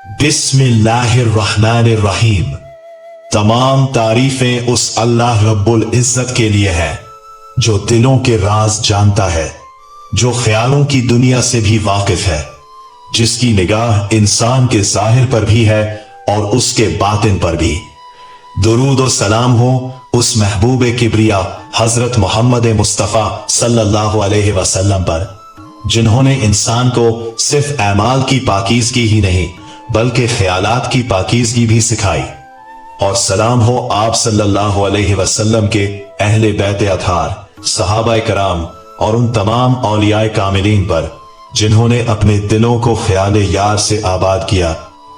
बिस्मिल्लाहिर्रहमानिर्रहीम। तमाम तारीफें उस अल्लाह रब्बुल इज्जत के लिए है जो दिलों के राज जानता है, जो ख्यालों की दुनिया से भी वाकिफ है, जिसकी निगाह इंसान के जाहिर पर भी है और उसके बातिन पर भी। दुरूद और सलाम हो उस महबूब किबरिया हजरत मोहम्मद मुस्तफ़ा सल्लल्लाहु अलैहि वसल्लम पर, जिन्होंने इंसान को सिर्फ ऐमाल की पाकीज़गी ही नहीं बल्कि ख्यालात की पाकीज़गी भी सिखाई। और सलाम हो आप सल्लल्लाहु अलैहि वसल्लम के अहले बैत अथार, सहाबाए कराम और उन तमाम औलियाए कामिलीन पर जिन्होंने अपने दिलों को ख्याल यार से आबाद किया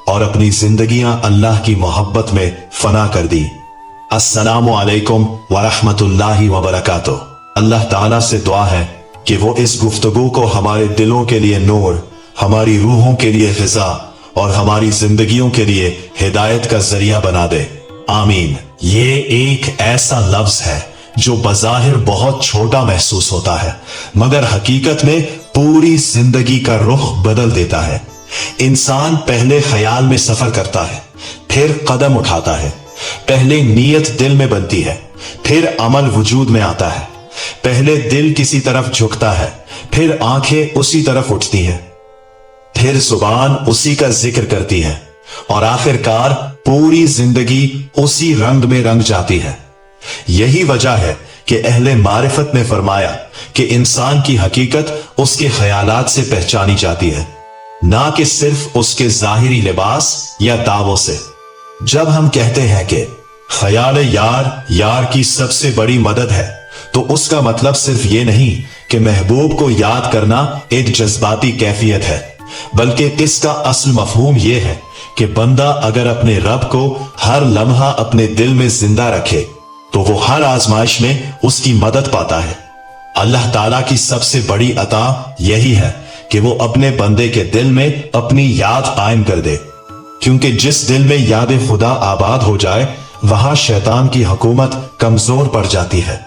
और अपनी जिंदगियां अल्लाह की मोहब्बत में फना कर दी। अस्सलामु अलैकुम व रहमतुल्लाहि व बरकातुहू। अल्लाह ताला से दुआ है कि वो इस गुफ्तगू को हमारे दिलों के लिए नूर, हमारी रूहों के लिए ग़िज़ा और हमारी जिंदगियों के लिए हिदायत का जरिया बना दे, आमीन। ये एक ऐसा लफ्ज है जो बज़ाहिर बहुत छोटा महसूस होता है, मगर हकीकत में पूरी जिंदगी का रुख बदल देता है। इंसान पहले ख्याल में सफर करता है, फिर कदम उठाता है। पहले नीयत दिल में बनती है, फिर अमल वजूद में आता है। पहले दिल किसी तरफ झुकता है, फिर आंखें उसी तरफ उठती हैं, फिर जुबान उसी का जिक्र करती है और आखिरकार पूरी जिंदगी उसी रंग में रंग जाती है। यही वजह है कि अहले मारिफत ने फरमाया कि इंसान की हकीकत उसके ख्यालात से पहचानी जाती है, ना कि सिर्फ उसके जाहिरी लिबास या दावों से। जब हम कहते हैं कि ख्याल यार यार की सबसे बड़ी मदद है, तो उसका मतलब सिर्फ ये नहीं कि महबूब को याद करना एक जज्बाती कैफियत है, बल्कि इसका असल मफहूम यह है कि बंदा अगर अपने रब को हर लम्हा अपने दिल में जिंदा रखे तो वो हर आजमाइश में उसकी मदद पाता है। अल्लाह ताला की सबसे बड़ी अता यही है कि वो अपने बंदे के दिल में अपनी याद कायम कर दे, क्योंकि जिस दिल में याद खुदा आबाद हो जाए वहां शैतान की हुकूमत कमजोर पड़ जाती है,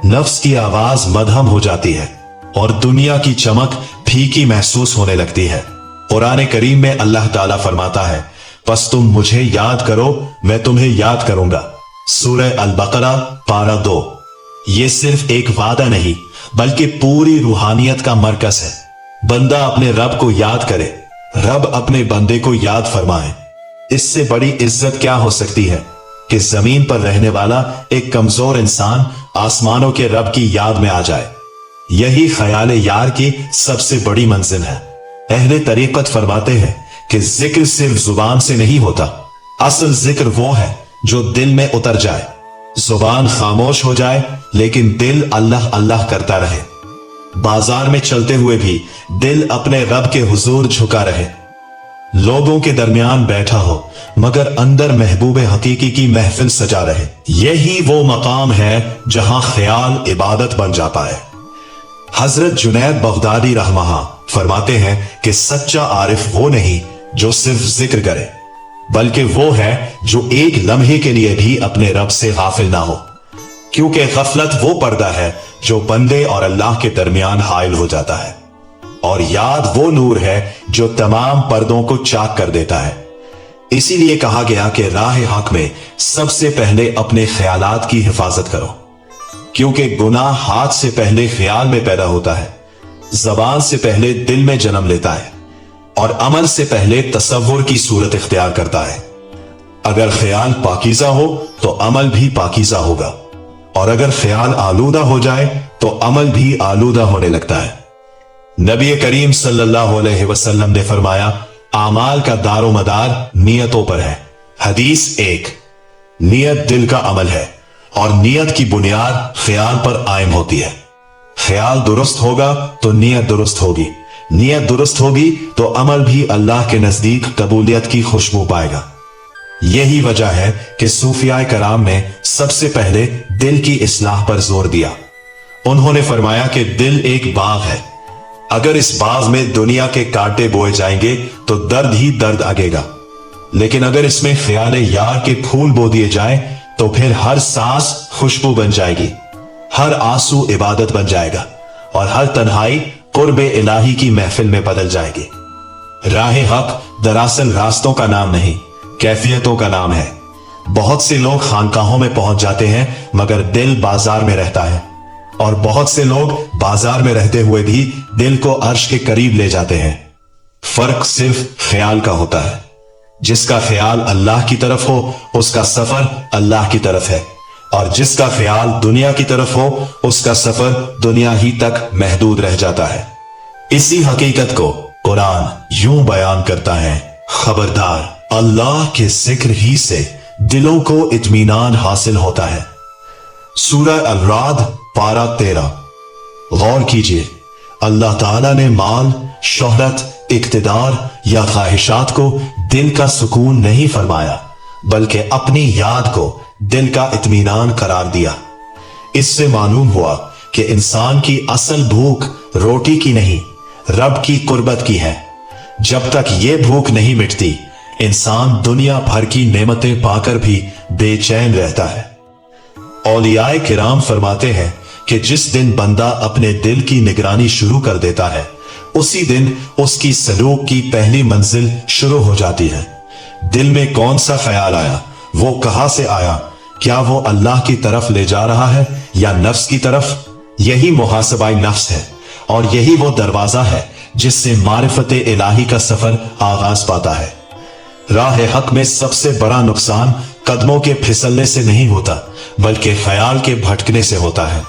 नफ्स की आवाज मदहम हो जाती है और दुनिया की चमक फीकी महसूस होने लगती है। कुरान करीम में अल्लाह ताला फरमाता है, बस तुम मुझे याद करो मैं तुम्हें याद करूंगा। सूरह अल बकरा पारा 2। ये सिर्फ एक वादा नहीं बल्कि पूरी रूहानियत का मरकज है। बंदा अपने रब को याद करे, रब अपने बंदे को याद फरमाए। इससे बड़ी इज्जत क्या हो सकती है कि जमीन पर रहने वाला एक कमजोर इंसान आसमानों के रब की याद में आ जाए। यही ख्याल यार की सबसे बड़ी मंजिल है। अहले तरीकत फरमाते हैं कि जिक्र सिर्फ जुबान से नहीं होता, असल जिक्र वो है जो दिल में उतर जाए। जुबान खामोश हो जाए लेकिन दिल अल्लाह अल्लाह करता रहे। बाजार में चलते हुए भी दिल अपने रब के हुजूर झुका रहे। लोगों के दरमियान बैठा हो मगर अंदर महबूब हकीकी की महफिल सजा रहे। यही वो मकाम है जहां ख्याल इबादत बन जाता है। हजरत जुनैद बगदादी रहमहा फरमाते हैं कि सच्चा आरिफ वो नहीं जो सिर्फ जिक्र करे, बल्कि वो है जो एक लम्हे के लिए भी अपने रब से गाफिल ना हो, क्योंकि गफलत वो पर्दा है जो बंदे और अल्लाह के दरमियान हाइल हो जाता है, और याद वो नूर है जो तमाम पर्दों को चाक कर देता है। इसीलिए कहा गया कि राह हक में सबसे पहले अपने ख्यालात की हिफाजत करो, क्योंकि गुनाह हाथ से पहले ख्याल में पैदा होता है, जबान से पहले दिल में जन्म लेता है और अमल से पहले तसव्वुर की सूरत इख्तियार करता है। अगर ख्याल पाकीज़ा हो तो अमल भी पाकीज़ा होगा, और अगर ख्याल आलूदा हो जाए तो अमल भी आलूदा होने लगता है। नबी करीम सल्लल्लाहु अलैहि वसल्लम ने फरमाया, आमाल का दारो मदार नियतों पर है। हदीस 1। नियत दिल का अमल है और नियत की बुनियाद ख्याल पर कायम होती है। ख्याल दुरुस्त होगा तो नियत दुरुस्त होगी, नियत दुरुस्त होगी तो अमल भी अल्लाह के नजदीक कबूलियत की खुशबू पाएगा। यही वजह है कि सूफियाए कराम ने सबसे पहले दिल की इस्लाह पर जोर दिया। उन्होंने फरमाया कि दिल एक बाग है, अगर इस बाग में दुनिया के कांटे बोए जाएंगे तो दर्द ही दर्द आगेगा, लेकिन अगर इसमें ख्याल यार के फूल बो दिए जाए तो फिर हर सांस खुशबू बन जाएगी, हर आंसू इबादत बन जाएगा और हर तन्हाई कुर्बे इलाही की महफिल में बदल जाएगी। राह हक दरअसल रास्तों का नाम नहीं, कैफियतों का नाम है। बहुत से लोग खानकाहों में पहुंच जाते हैं मगर दिल बाजार में रहता है, और बहुत से लोग बाजार में रहते हुए भी दिल को अर्श के करीब ले जाते हैं। फर्क सिर्फ ख्याल का होता है। जिसका ख्याल अल्लाह की तरफ हो उसका सफर अल्लाह की तरफ है, और जिसका ख्याल दुनिया की तरफ हो उसका सफर दुनिया ही तक महदूद रह जाता है। इसी हकीकत को कुरान यूं बयान करता है, खबरदार, अल्लाह के जिक्र ही से दिलों को इत्मीनान हासिल होता है। सूरह अल-राद पारा 13। गौर कीजिए, अल्लाह ताला ने माल, शोहरत, इक्तिदार या ख्वाहिशात को दिल का सुकून नहीं फरमाया, बल्कि अपनी याद को दिल का इत्मीनान करार दिया। इससे मालूम हुआ कि इंसान की असल भूख रोटी की नहीं, रब की कुर्बत की है। जब तक ये भूख नहीं मिटती, इंसान दुनिया भर की नेमतें पाकर भी बेचैन रहता है। औलियाए किराम फरमाते हैं कि जिस दिन बंदा अपने दिल की निगरानी शुरू कर देता है, उसी दिन उसकी सलूक की पहली मंजिल शुरू हो जाती है। दिल में कौन सा ख्याल आया, वो कहां से आया, क्या वो अल्लाह की तरफ ले जा रहा है या नफ्स की तरफ? यही मुहासबाई नफ्स है, और यही वो दरवाजा है जिससे मारिफत इलाही का सफर आगाज पाता है। राह हक में सबसे बड़ा नुकसान कदमों के फिसलने से नहीं होता, बल्कि ख्याल के भटकने से होता है।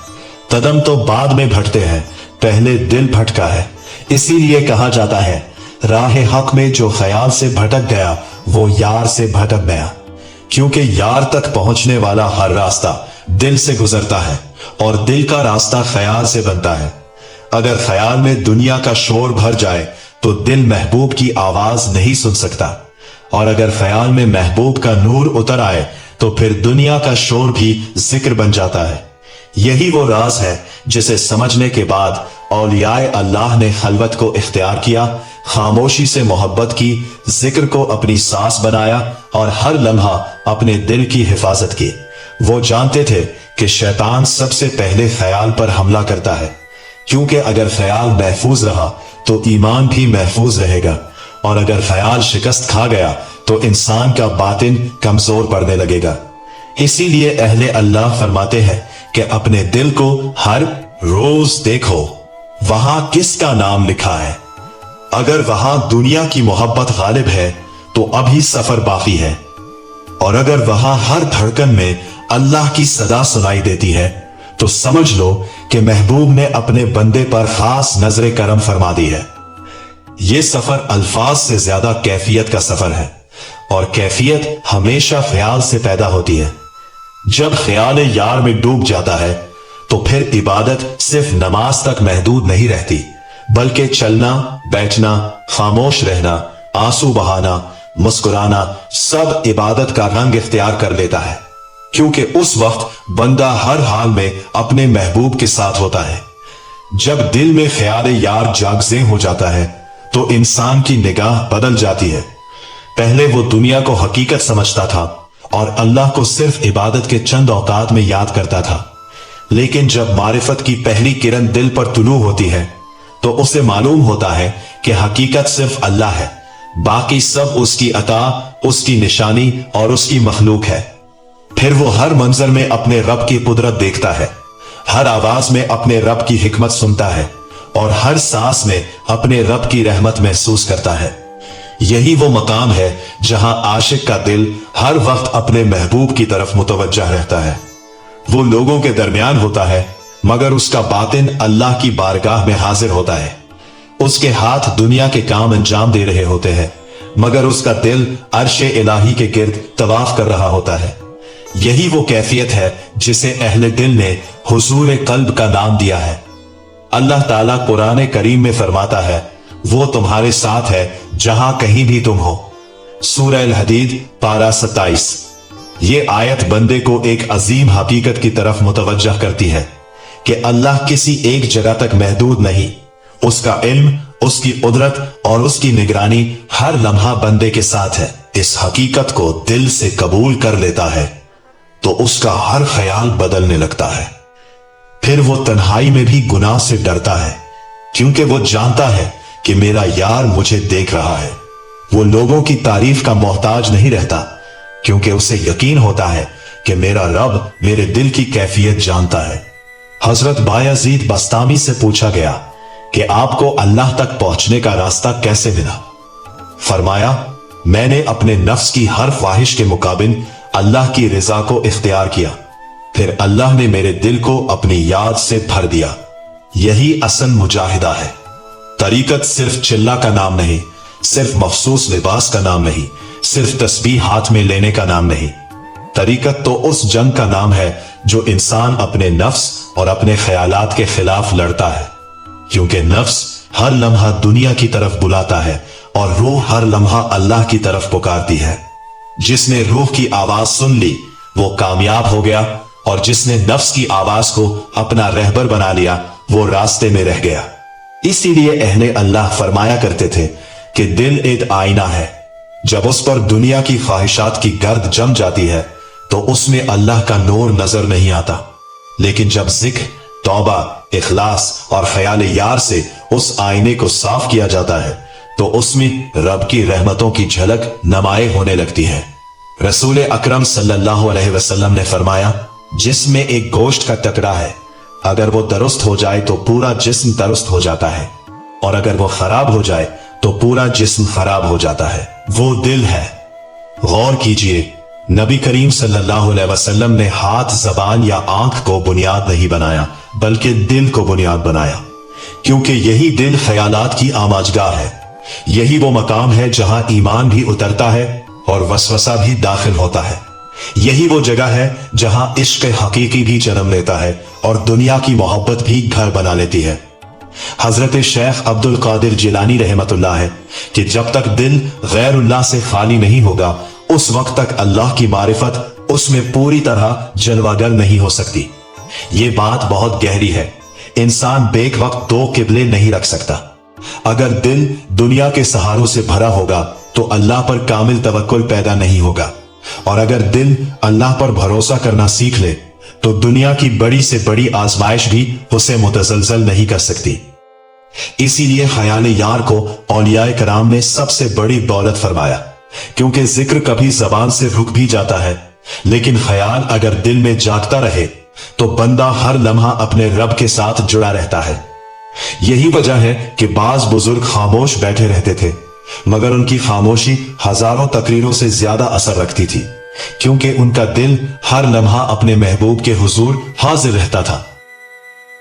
कदम तो बाद में भटते हैं, पहले दिल भटका है। इसीलिए कहा जाता है, राह हक में जो ख्याल से भटक गया वो यार से भटक गया, क्योंकि यार तक पहुंचने वाला हर रास्ता दिल से गुजरता है, और दिल का रास्ता ख्याल से बनता है। अगर ख्याल में दुनिया का शोर भर जाए तो दिल महबूब की आवाज नहीं सुन सकता, और अगर ख्याल में महबूब का नूर उतर आए तो फिर दुनिया का शोर भी जिक्र बन जाता है। यही वो राज है जिसे समझने के बाद औलियाए अल्लाह ने खलवत को इख्तियार किया, खामोशी से मोहब्बत की, जिक्र को अपनी सांस बनाया और हर लम्हा अपने दिल की हिफाजत की। वो जानते थे कि शैतान सबसे पहले ख्याल पर हमला करता है, क्योंकि अगर ख्याल महफूज रहा तो ईमान भी महफूज रहेगा, और अगर ख्याल शिकस्त खा गया तो इंसान का बातिन कमजोर पड़ने लगेगा। इसीलिए अहले अल्लाह फरमाते हैं कि अपने दिल को हर रोज देखो, वहां किसका नाम लिखा है। अगर वहां दुनिया की मोहब्बत गालिब है तो अभी सफर बाकी है, और अगर वहां हर धड़कन में अल्लाह की सदा सुनाई देती है तो समझ लो कि महबूब ने अपने बंदे पर खास नजरे करम फरमा दी है। यह सफर अल्फाज से ज्यादा कैफियत का सफर है, और कैफियत हमेशा ख्याल से पैदा होती है। जब ख्याल यार में डूब जाता है तो फिर इबादत सिर्फ नमाज तक महदूद नहीं रहती, बल्कि चलना, बैठना, खामोश रहना, आंसू बहाना, मुस्कुराना, सब इबादत का रंग इख्तियार कर लेता है, क्योंकि उस वक्त बंदा हर हाल में अपने महबूब के साथ होता है। जब दिल में ख्याल यार जागज़े हो जाता है तो इंसान की निगाह बदल जाती है। पहले वो दुनिया को हकीकत समझता था और अल्लाह को सिर्फ इबादत के चंद औकात में याद करता था, लेकिन जब मारिफत की पहली किरण दिल पर तुलू होती है तो उसे मालूम होता है कि हकीकत सिर्फ अल्लाह है, बाकी सब उसकी अता, उसकी निशानी और उसकी मखलूक है। फिर वो हर मंजर में अपने रब की कुदरत देखता है, हर आवाज में अपने रब की हिकमत सुनता है, और हर सांस में अपने रब की रहमत महसूस करता है। यही वो मकाम है जहां आशिक का दिल हर वक्त अपने महबूब की तरफ मुतवज्जह रहता है। वो लोगों के दरमियान होता है, मगर उसका बातिन अल्लाह की बारगाह में हाजिर होता है। उसके हाथ दुनिया के काम अंजाम दे रहे होते हैं, मगर उसका दिल अर्शे इलाही के गिर्द तवाफ कर रहा होता है। यही वो कैफियत है जिसे अहले दिल ने हुजूर कल्ब का नाम दिया है। अल्लाह ताला कुरान करीम में फरमाता है, वो तुम्हारे साथ है जहां कहीं भी तुम हो। सूरह अल हदीद पारा 27। ये आयत बंदे को एक अजीम हकीकत की तरफ मुतवज्जह करती है कि अल्लाह किसी एक जगह तक महदूद नहीं। उसका इल्म, उसकी कुदरत और उसकी निगरानी हर लम्हा बंदे के साथ है। इस हकीकत को दिल से कबूल कर लेता है तो उसका हर ख्याल बदलने लगता है। फिर वो तन्हाई में भी गुनाह से डरता है, क्योंकि वो जानता है कि मेरा यार मुझे देख रहा है। वो लोगों की तारीफ का मोहताज नहीं रहता, क्योंकि उसे यकीन होता है कि मेरा रब मेरे दिल की कैफियत जानता है। हजरत बायजीद बस्तामी से पूछा गया कि आपको अल्लाह तक पहुंचने का रास्ता कैसे मिला? फरमाया, मैंने अपने नफ्स की हर ख्वाहिश के मुकाबिल अल्लाह की रिजा को इख्तियार किया, फिर अल्लाह ने मेरे दिल को अपनी याद से भर दिया। यही असल मुजाहिदा है। तरीकत सिर्फ चिल्ला का नाम नहीं, सिर्फ मखसूस लिबास का नाम नहीं, सिर्फ तस्बीह हाथ में लेने का नाम नहीं। तरीकत तो उस जंग का नाम है जो इंसान अपने नफ्स और अपने ख्यालात के खिलाफ लड़ता है, क्योंकि नफ्स हर लम्हा दुनिया की तरफ बुलाता है और रूह हर लम्हा अल्लाह की तरफ पुकारती है। जिसने रूह की आवाज सुन ली वो कामयाब हो गया, और जिसने नफ्स की आवाज को अपना रहबर बना लिया वो रास्ते में रह गया। इसीलिए अहले अल्लाह फरमाया करते थे कि दिल एक आईना है, जब उस पर दुनिया की ख्वाहिशात की गर्द जम जाती है तो उसमें अल्लाह का नूर नजर नहीं आता, लेकिन जब जिक्र, तौबा, इखलास और ख्याल यार से उस आईने को साफ किया जाता है तो उसमें रब की रहमतों की झलक नुमाए होने लगती है। रसूल अकरम सल्लल्लाहु अलैहि वसल्लम ने फरमाया, जिसमें एक गोश्त का टुकड़ा है, अगर वो दुरुस्त हो जाए तो पूरा जिस्म दुरुस्त हो जाता है, और अगर वो खराब हो जाए तो पूरा जिस्म खराब हो जाता है। वो दिल है। गौर कीजिए, नबी करीम सल्लल्लाहु अलैहि वसल्लम ने हाथ, जबान या आंख को बुनियाद नहीं बनाया, बल्कि दिल को बुनियाद बनाया, क्योंकि यही दिल ख्यालात की आमाजगाह है। यही वो मकाम है जहां ईमान भी उतरता है और वसवसा भी दाखिल होता है। यही वो जगह है जहां इश्क हकीकी भी जन्म लेता है और दुनिया की मोहब्बत भी घर बना लेती है। हजरत शेख अब्दुल कादिर जिलानी रहमतुल्लाह है कि जब तक दिल गैरुल्लाह से खाली नहीं होगा उस वक्त तक अल्लाह की मारिफत उसमें पूरी तरह जलवागर नहीं हो सकती। ये बात बहुत गहरी है। इंसान बेक वक्त दो किबले नहीं रख सकता। अगर दिल दुनिया के सहारों से भरा होगा तो अल्लाह पर कामिल तवक्कुल पैदा नहीं होगा, और अगर दिल अल्लाह पर भरोसा करना सीख ले तो दुनिया की बड़ी से बड़ी आजमाइश भी उसे मुतजलजल नहीं कर सकती। इसीलिए ख्याल यार को औलियाए कराम ने सबसे बड़ी दौलत फरमाया, क्योंकि जिक्र कभी जबान से रुक भी जाता है, लेकिन ख्याल अगर दिल में जागता रहे तो बंदा हर लम्हा अपने रब के साथ जुड़ा रहता है। यही वजह है कि बाज बुजुर्ग खामोश बैठे रहते थे, मगर उनकी खामोशी हजारों तकरीरों से ज्यादा असर रखती थी, क्योंकि उनका दिल हर लम्हा अपने महबूब के हुजूर हाजिर रहता था।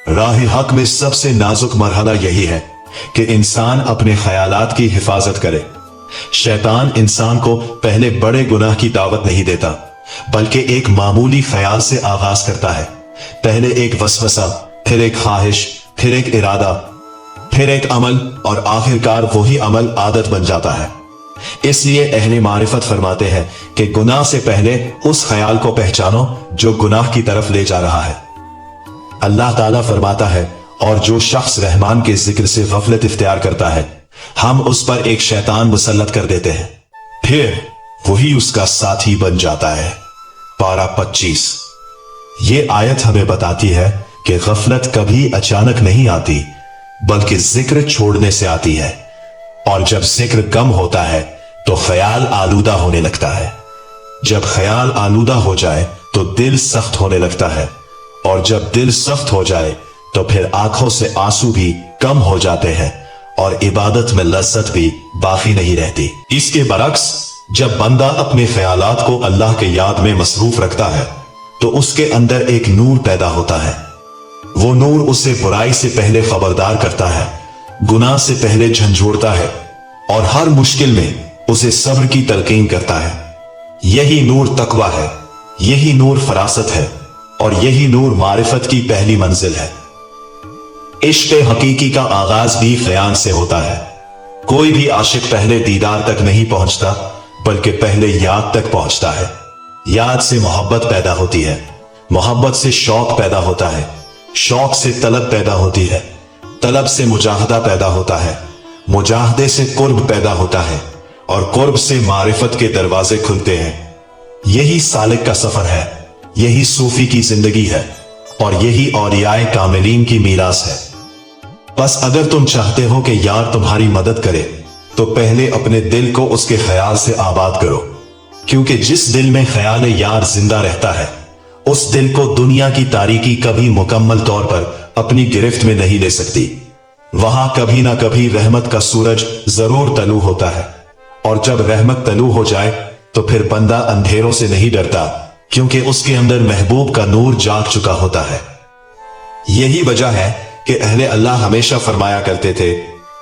राह हक में सबसे नाजुक मरहला यही है कि इंसान अपने ख्यालात की हिफाजत करे। शैतान इंसान को पहले बड़े गुनाह की दावत नहीं देता, बल्कि एक मामूली ख्याल से आगाज करता है। पहले एक वसवसा, फिर एक ख्वाहिश, फिर एक इरादा, फिर एक अमल, और आखिरकार वही अमल आदत बन जाता है। इसलिए अहले मारिफत फरमाते हैं कि गुनाह से पहले उस ख्याल को पहचानो जो गुनाह की तरफ ले जा रहा है। अल्लाह ताला फरमाता है, और जो शख्स रहमान के जिक्र से गफलत इख्तियार करता है हम उस पर एक शैतान मुसल्लत कर देते हैं, फिर वही उसका साथी बन जाता है। पारा 25। ये आयत हमें बताती है कि गफलत कभी अचानक नहीं आती, बल्कि जिक्र छोड़ने से आती है, और जब जिक्र कम होता है तो ख्याल आलूदा होने लगता है। जब ख्याल आलूदा हो जाए तो दिल सख्त होने लगता है, और जब दिल सख्त हो जाए तो फिर आंखों से आंसू भी कम हो जाते हैं और इबादत में लज्जत भी बाकी नहीं रहती। इसके बरक्स जब बंदा अपने ख्यालात को अल्लाह के याद में मसरूफ रखता है तो उसके अंदर एक नूर पैदा होता है। वो नूर उसे बुराई से पहले खबरदार करता है, गुनाह से पहले झंझोड़ता है, और हर मुश्किल में उसे सब्र की तलकीन करता है। यही नूर तकवा है, यही नूर फरासत है, और यही नूर मारिफत की पहली मंजिल है। इश्क हकीकी का आगाज भी ख्याल से होता है। कोई भी आशिक पहले दीदार तक नहीं पहुंचता, बल्कि पहले याद तक पहुंचता है। याद से मोहब्बत पैदा होती है, मोहब्बत से शौक पैदा होता है, शौक से तलब पैदा होती है, तलब से मुजाहदा पैदा होता है, मुजाहदे से कुर्ब पैदा होता है, और कुर्ब से मारिफत के दरवाजे खुलते हैं। यही सालिक का सफर है, यही सूफी की जिंदगी है, और यही औलियाए कामिलीन की मीरास है। बस अगर तुम चाहते हो कि यार तुम्हारी मदद करे तो पहले अपने दिल को उसके ख्याल से आबाद करो, क्योंकि जिस दिल में ख्याल यार जिंदा रहता है उस दिल को दुनिया की तारीकी कभी मुकम्मल तौर पर अपनी गिरफ्त में नहीं ले सकती। वहां कभी ना कभी रहमत का सूरज जरूर तलू होता है, और जब रहमत तलू हो जाए तो फिर बंदा अंधेरों से नहीं डरता, क्योंकि उसके अंदर महबूब का नूर जाग चुका होता है। यही वजह है कि अहले अल्लाह हमेशा फरमाया करते थे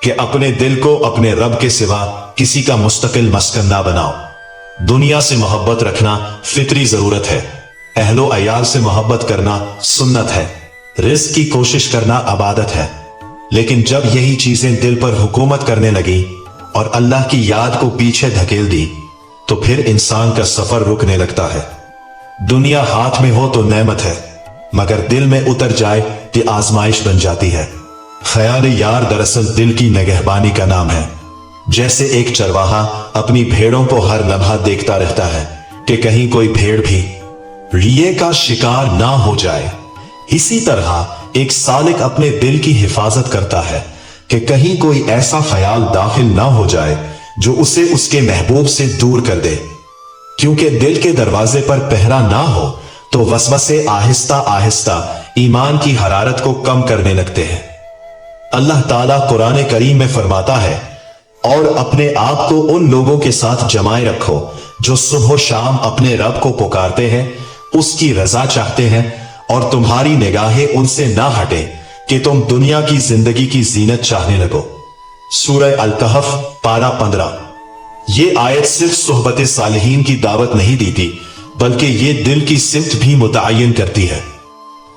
कि अपने दिल को अपने रब के सिवा किसी का मुस्तकिल मस्कन ना बनाओ। दुनिया से मोहब्बत रखना फितरी जरूरत है, अहलो अयाल से मोहब्बत करना सुन्नत है, रिज़्क की कोशिश करना इबादत है। लेकिन जब यही चीजें दिल पर हुकूमत करने लगी और अल्लाह की याद को पीछे धकेल दी तो फिर इंसान का सफर रुकने लगता है। दुनिया हाथ में हो तो नेमत है, मगर दिल में उतर जाए तो आजमाइश बन जाती है। ख्याल यार दरअसल दिल की निगहबानी का नाम है। जैसे एक चरवाहा अपनी भेड़ों को हर लम्हा देखता रहता है कि कहीं कोई भेड़ भी रिये का शिकार ना हो जाए, इसी तरह एक सालिक अपने दिल की हिफाजत करता है कि कहीं कोई ऐसा ख्याल दाखिल ना हो जाए जो उसे उसके महबूब से दूर कर दे। क्योंकि दिल के दरवाजे पर पहरा ना हो तो वसवसे आहिस्ता आहिस्ता ईमान की हरारत को कम करने लगते हैं। अल्लाह ताला कुरान करीम में फरमाता है, और अपने आप को उन लोगों के साथ जमाए रखो जो सुबह शाम अपने रब को पुकारते हैं, उसकी रजा चाहते हैं, और तुम्हारी निगाहें उनसे ना हटे कि तुम दुनिया की जिंदगी की जीनत चाहने लगो। सूरह अल-कहफ पारा 15। ये आयत सिर्फ सोहबत सालिहीन की दावत नहीं देती, बल्कि ये दिल की सिफ्त भी मुतय्यन करती है।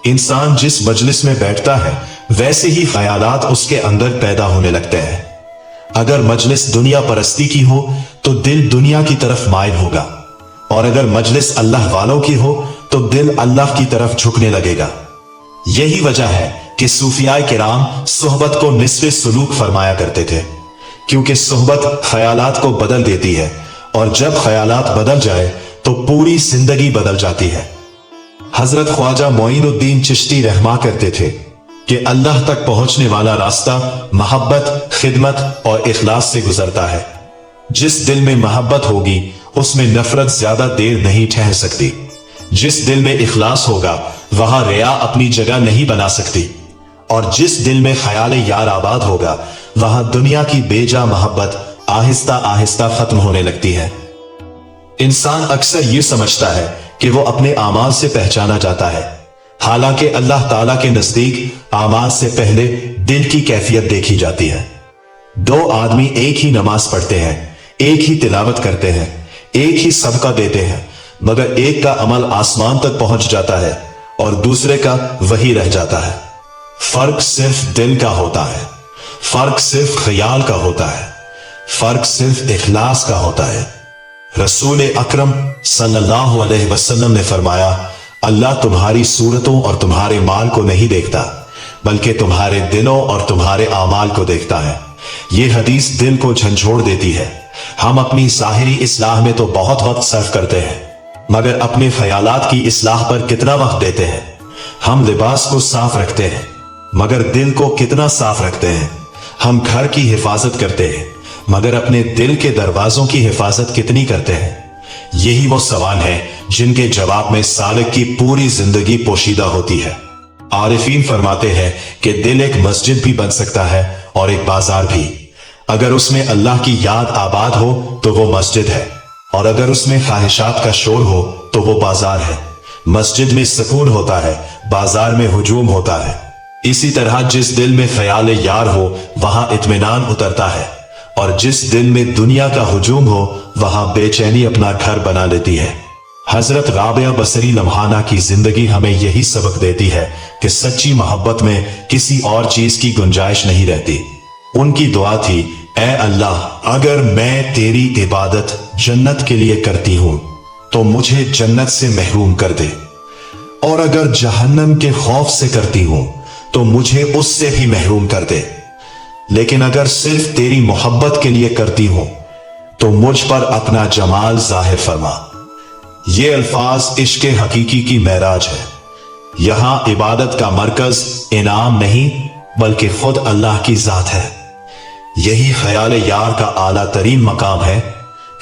इंसान जिस मजलिस में बैठता है वैसे ही ख्यालात उसके अंदर पैदा होने लगते हैं। अगर मजलिस दुनिया परस्ती की हो तो दिल दुनिया की तरफ माइल होगा, और अगर मजलिस अल्लाह वालों की हो तो दिल अल्लाह की तरफ झुकने लगेगा। यही वजह है कि सूफियाए किराम सोहबत को निस्फ़े सुलूक फरमाया करते थे, क्योंकि सोहबत ख्यालात को बदल देती है, और जब ख्यालात बदल जाए तो पूरी जिंदगी बदल जाती है। हजरत ख्वाजा मोइनुद्दीन चिश्ती रहमा करते थे कि अल्लाह तक पहुंचने वाला रास्ता मोहब्बत, खिदमत और इखलास से गुजरता है। जिस दिल में मोहब्बत होगी उसमें नफरत ज्यादा देर नहीं ठहर सकती। जिस दिल में इखलास होगा वहां रिया अपनी जगह नहीं बना सकती, और जिस दिल में ख्याल यार आबाद होगा वहां दुनिया की बेजा मोहब्बत आहिस्ता आहिस्ता खत्म होने लगती है। इंसान अक्सर ये समझता है कि वो अपने आमाल से पहचाना जाता है, हालांकि अल्लाह ताला के नजदीक आमाल से पहले दिल की कैफियत देखी जाती है। दो आदमी एक ही नमाज पढ़ते हैं, एक ही तिलावत करते हैं, एक ही सदका देते हैं, मगर एक का अमल आसमान तक पहुंच जाता है और दूसरे का वही रह जाता है। फर्क सिर्फ दिल का होता है, फर्क सिर्फ ख्याल का होता है, फर्क सिर्फ इखलास का होता है। रसूल अकरम सल्लल्लाहु अलैहि वसल्लम ने फरमाया, अल्लाह तुम्हारी सूरतों और तुम्हारे माल को नहीं देखता, बल्कि तुम्हारे दिलों और तुम्हारे आमाल को देखता है। ये हदीस दिल को झंझोड़ देती है। हम अपनी ज़ाहिरी इस्लाह में तो बहुत वक्त सर्फ करते हैं, मगर अपने ख्यालात की इस्लाह पर कितना वक्त देते हैं? हम लिबास को साफ रखते हैं, मगर दिल को कितना साफ रखते हैं? हम घर की हिफाजत करते हैं, मगर अपने दिल के दरवाजों की हिफाजत कितनी करते हैं? यही वो सवाल है जिनके जवाब में सालिक की पूरी जिंदगी पोशीदा होती है। आरिफीन फरमाते हैं कि दिल एक मस्जिद भी बन सकता है और एक बाजार भी। अगर उसमें अल्लाह की याद आबाद हो तो वो मस्जिद है, और अगर उसमें ख्वाहिशात का शोर हो तो वो बाजार है। मस्जिद में सुकून होता है, बाजार में हुजूम होता है। इसी तरह जिस दिल में ख्याल यार हो वहां इत्मीनान उतरता है, और जिस दिल में दुनिया का हुजूम हो वहां बेचैनी अपना घर बना लेती है। हजरत राबिया बसरी लम्हाना की जिंदगी हमें यही सबक देती है कि सच्ची मोहब्बत में किसी और चीज की गुंजाइश नहीं रहती। उनकी दुआ थी, ऐ अल्लाह, अगर मैं तेरी इबादत जन्नत के लिए करती हूं तो मुझे जन्नत से महरूम कर दे, और अगर जहन्नम के खौफ से करती हूं तो मुझे उससे भी महरूम कर दे। लेकिन अगर सिर्फ तेरी मोहब्बत के लिए करती हूं तो मुझ पर अपना जमाल जाहिर फरमा। ये अल्फाज इश्क़ हकीकी की महराज है। यहां इबादत का मरकज इनाम नहीं बल्कि खुद अल्लाह की जात है। यही ख्याल यार का आला तरीन मकाम है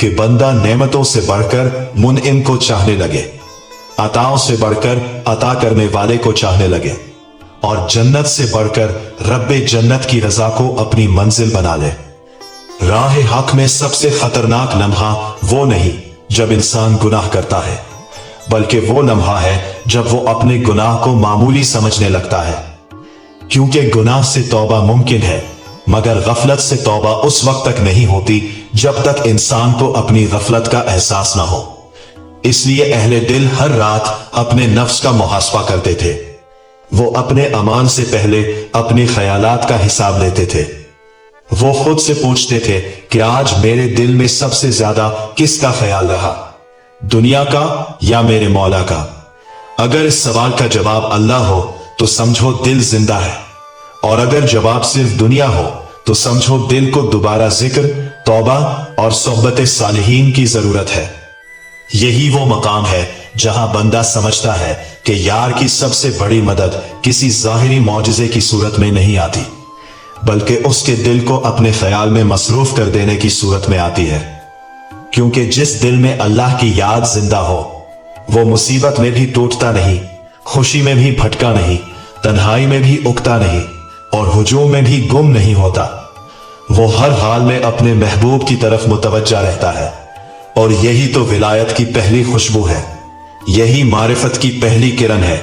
कि बंदा नेमतों से बढ़कर मुनइम को चाहने लगे, अताओं से बढ़कर अता करने वाले को चाहने लगे, और जन्नत से बढ़कर रब्बे जन्नत की रजा को अपनी मंजिल बना ले। राह हक में सबसे खतरनाक लम्हा वो नहीं जब इंसान गुनाह करता है, बल्कि वो लम्हा है जब वो अपने गुनाह को मामूली समझने लगता है। क्योंकि गुनाह से तौबा मुमकिन है, मगर गफलत से तौबा उस वक्त तक नहीं होती जब तक इंसान को अपनी गफलत का एहसास ना हो। इसलिए अहले दिल हर रात अपने नफ्स का मुहासबा करते थे। वो अपने अमान से पहले अपने ख्यालात का हिसाब लेते थे। वो खुद से पूछते थे कि आज मेरे दिल में सबसे ज्यादा किसका ख्याल रहा, दुनिया का या मेरे मौला का। अगर इस सवाल का जवाब अल्लाह हो तो समझो दिल जिंदा है, और अगर जवाब सिर्फ दुनिया हो तो समझो दिल को दोबारा जिक्र, तौबा और सोहबत सालिहीन की जरूरत है। यही वो मकाम है जहां बंदा समझता है कि यार की सबसे बड़ी मदद किसी जाहिरी मौजज़े की सूरत में नहीं आती, बल्कि उसके दिल को अपने ख्याल में मसरूफ कर देने की सूरत में आती है। क्योंकि जिस दिल में अल्लाह की याद जिंदा हो, वो मुसीबत में भी टूटता नहीं, खुशी में भी भटका नहीं, तन्हाई में भी उकता नहीं, और हुजूम में भी गुम नहीं होता। वो हर हाल में अपने महबूब की तरफ मुतवज्जा रहता है। और यही तो विलायत की पहली खुशबू है, यही मारिफत की पहली किरण है,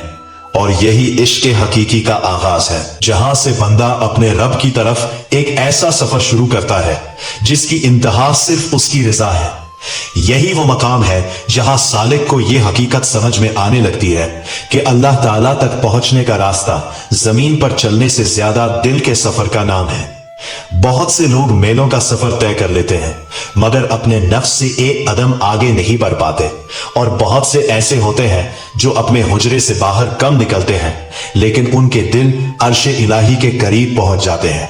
और यही इश्क हकीकी का आगाज है, जहां से बंदा अपने रब की तरफ एक ऐसा सफर शुरू करता है जिसकी इंतहा सिर्फ उसकी रजा है। यही वो मकाम है जहां सालिक को यह हकीकत समझ में आने लगती है कि अल्लाह ताला तक पहुंचने का रास्ता जमीन पर चलने से ज्यादा दिल के सफर का नाम है। बहुत से लोग मेलों का सफर तय कर लेते हैं, मगर अपने नफ्स से एक कदम आगे नहीं बढ़ पाते। और बहुत से ऐसे होते हैं जो अपने हुजरे से बाहर कम निकलते हैं, लेकिन उनके दिल अर्श इलाही के करीब पहुंच जाते हैं।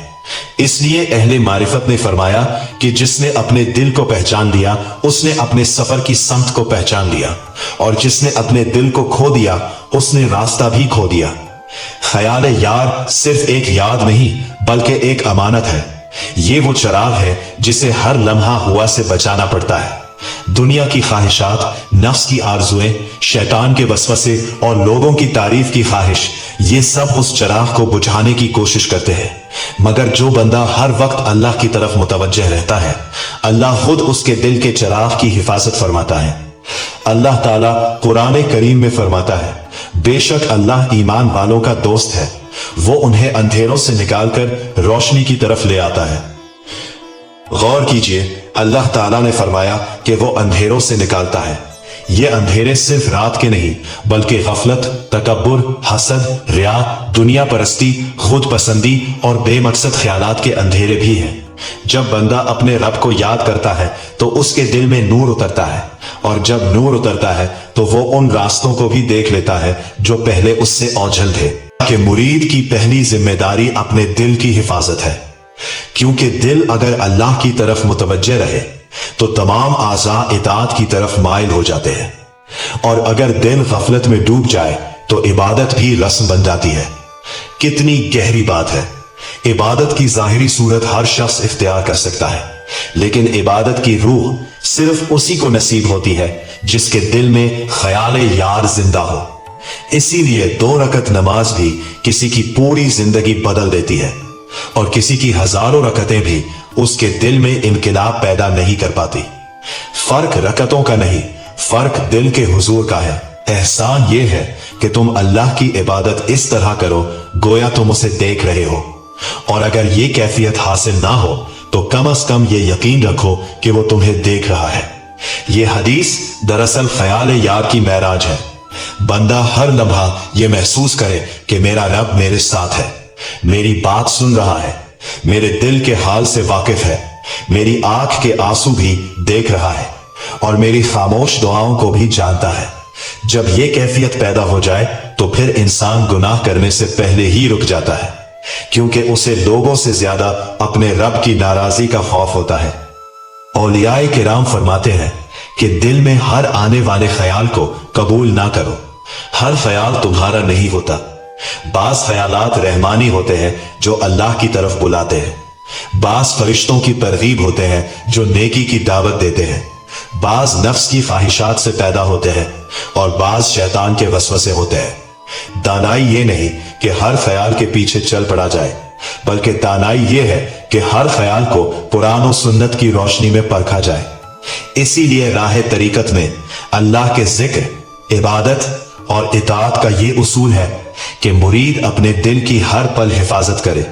इसलिए अहले मारिफत ने फरमाया कि जिसने अपने दिल को पहचान लिया उसने अपने सफर की समत को पहचान लिया, और जिसने अपने दिल को खो दिया उसने रास्ता भी खो दिया। ख्याल यार सिर्फ एक याद नहीं बल्कि एक अमानत है। ये वो चिराग है जिसे हर लम्हा हुआ से बचाना पड़ता है। दुनिया की ख्वाहिशात, नफ्स की आरजुएं, शैतान के वसवसे और लोगों की तारीफ की ख्वाहिश, ये सब उस चिराग को बुझाने की कोशिश करते हैं। मगर जो बंदा हर वक्त अल्लाह की तरफ मुतवज्जह रहता है, अल्लाह खुद उसके दिल के चिराग की हिफाजत फरमाता है। अल्लाह ताला कुरान करीम में फरमाता है, बेशक अल्लाह ईमान वालों का दोस्त है, वो उन्हें अंधेरों से निकालकर रोशनी की तरफ ले आता है। गौर कीजिए, अल्लाह ताला ने फरमाया कि वो अंधेरों से निकालता है। ये अंधेरे सिर्फ रात के नहीं बल्कि गफलत, तकब्बुर, हसद, रिया, दुनिया परस्ती, खुद पसंदी और बेमकसद ख्यालात के अंधेरे भी हैं। जब बंदा अपने रब को याद करता है तो उसके दिल में नूर उतरता है, और जब नूर उतरता है तो वो उन रास्तों को भी देख लेता है जो पहले उससे ओझल थे। कि मुरीद की पहली जिम्मेदारी अपने दिल की हिफाजत है, क्योंकि दिल अगर अल्लाह की तरफ मुतवज्जे रहे तो तमाम आज़ा इताअत की तरफ माइल हो जाते हैं, और अगर दिल गफलत में डूब जाए तो इबादत भी रस्म बन जाती है। कितनी गहरी बात है। इबादत की जाहिरी सूरत हर शख्स इख्तियार कर सकता है, लेकिन इबादत की रूह सिर्फ उसी को नसीब होती है जिसके दिल में ख्याल यार जिंदा हो। इसीलिए 2 रकत नमाज भी किसी की पूरी जिंदगी बदल देती है, और किसी की हजारों रकतें भी उसके दिल में इनकिलाब पैदा नहीं कर पाती। फर्क रकतों का नहीं, फर्क दिल के हुजूर का है। एहसान ये है कि तुम अल्लाह की इबादत इस तरह करो गोया तुम उसे देख रहे हो, और अगर ये कैफियत हासिल ना हो तो कम से कम ये यकीन रखो कि वो तुम्हें देख रहा है। ये हदीस दरअसल ख्याल यार की महराज है। बंदा हर लम्हा ये महसूस करे कि मेरा रब मेरे साथ है, मेरी बात सुन रहा है, मेरे दिल के हाल से वाकिफ है, मेरी आंख के आंसू भी देख रहा है, और मेरी खामोश दुआओं को भी जानता है। जब ये कैफियत पैदा हो जाए तो फिर इंसान गुनाह करने से पहले ही रुक जाता है, क्योंकि उसे लोगों से ज्यादा अपने रब की नाराजगी का खौफ होता है। औलियाए किराम फरमाते हैं कि दिल में हर आने वाले ख्याल को कबूल ना करो। हर ख्याल तुम्हारा नहीं होता, बास ख्यालात रहमानी होते हैं जो अल्लाह की तरफ बुलाते हैं, बास फरिश्तों की तरगीब होते हैं जो नेकी की दावत देते हैं, बाज नफ्स की ख्वाहिशात से पैदा होते हैं और बाज शैतान के वसवसे होते हैं। दानाई ये नहीं कि हर ख्याल के पीछे चल पड़ा जाए, बल्कि दानाई ये है कि हर ख्याल को कुरान और सुन्नत की रोशनी में परखा जाए। इसीलिए राह तरीकत में अल्लाह के जिक्र, इबादत और इताअत का ये उसूल है कि मुरीद अपने दिल की हर पल हिफाजत करे,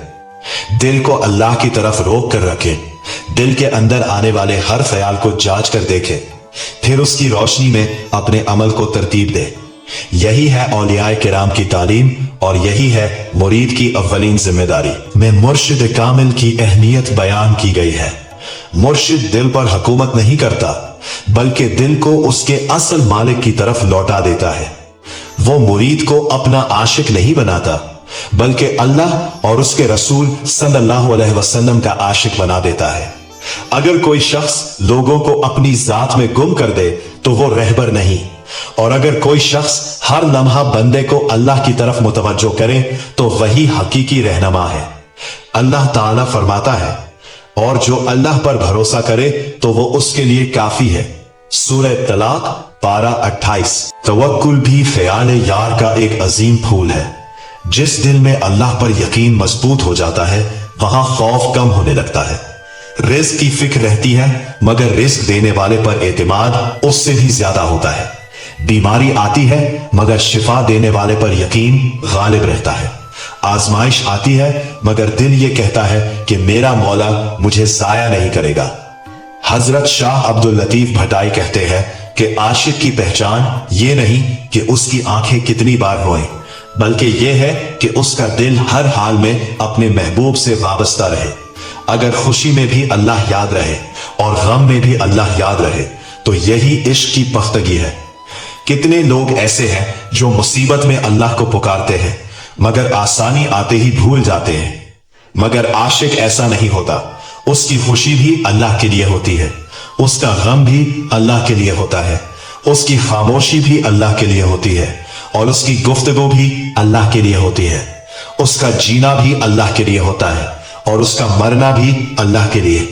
दिल को अल्लाह की तरफ रोक कर रखे, दिल के अंदर आने वाले हर ख्याल को जांच कर देखे, फिर उसकी रोशनी में अपने अमल को तरतीब दे। यही है औलियाए किराम की तालीम और यही है मुरीद की अव्वलीन जिम्मेदारी। में मुर्शिद कामिल की अहमियत बयान की गई है। मुर्शिद दिल पर हुकूमत नहीं करता, बल्कि दिल को उसके असल मालिक की तरफ लौटा देता है। वो मुरीद को अपना आशिक नहीं बनाता, बल्कि अल्लाह और उसके रसूल सल्लल्लाहु अलैहि वसल्लम का आशिक बना देता है। अगर कोई शख्स लोगों को अपनी जात में गुम कर दे तो वो रहबर नहीं, और अगर कोई शख्स हर लम्हा बंदे को अल्लाह की तरफ मुतवज्जो करे तो वही हकीकी रहनुमा है। अल्लाह ताला फरमाता है, और जो अल्लाह पर भरोसा करे तो वो उसके लिए काफी है। सूरह तलाक पारा 28। तवक्कुल भी ख्याल यार का एक अजीम फूल है। जिस दिल में अल्लाह पर यकीन मजबूत हो जाता है वहां खौफ कम होने लगता है। रिस्क की फिक्र रहती है, मगर रिस्क देने वाले पर एतमाद उससे भी ज्यादा होता है। बीमारी आती है, मगर शिफा देने वाले पर यकीन गालिब रहता है। आजमाइश आती है, मगर दिल ये कहता है कि मेरा मौला मुझे जाया नहीं करेगा। हजरत शाह अब्दुल लतीफ भटाई कहते हैं कि आशिक की पहचान ये नहीं कि उसकी आंखें कितनी बार रोएं, बल्कि यह है कि उसका दिल हर हाल में अपने महबूब से वाबस्ता रहे। अगर खुशी में भी अल्लाह याद रहे और गम में भी अल्लाह याद रहे तो यही इश्क की पख्तगी है। कितने लोग ऐसे हैं जो मुसीबत में अल्लाह को पुकारते हैं, मगर आसानी आते ही भूल जाते हैं। मगर आशिक ऐसा नहीं होता। उसकी खुशी भी अल्लाह के लिए होती है, उसका गम भी अल्लाह के लिए होता है, उसकी खामोशी भी अल्लाह के लिए होती है, और उसकी गुफ्तगू भी अल्लाह के लिए होती है। उसका जीना भी अल्लाह के लिए होता है और उसका मरना भी अल्लाह के लिए।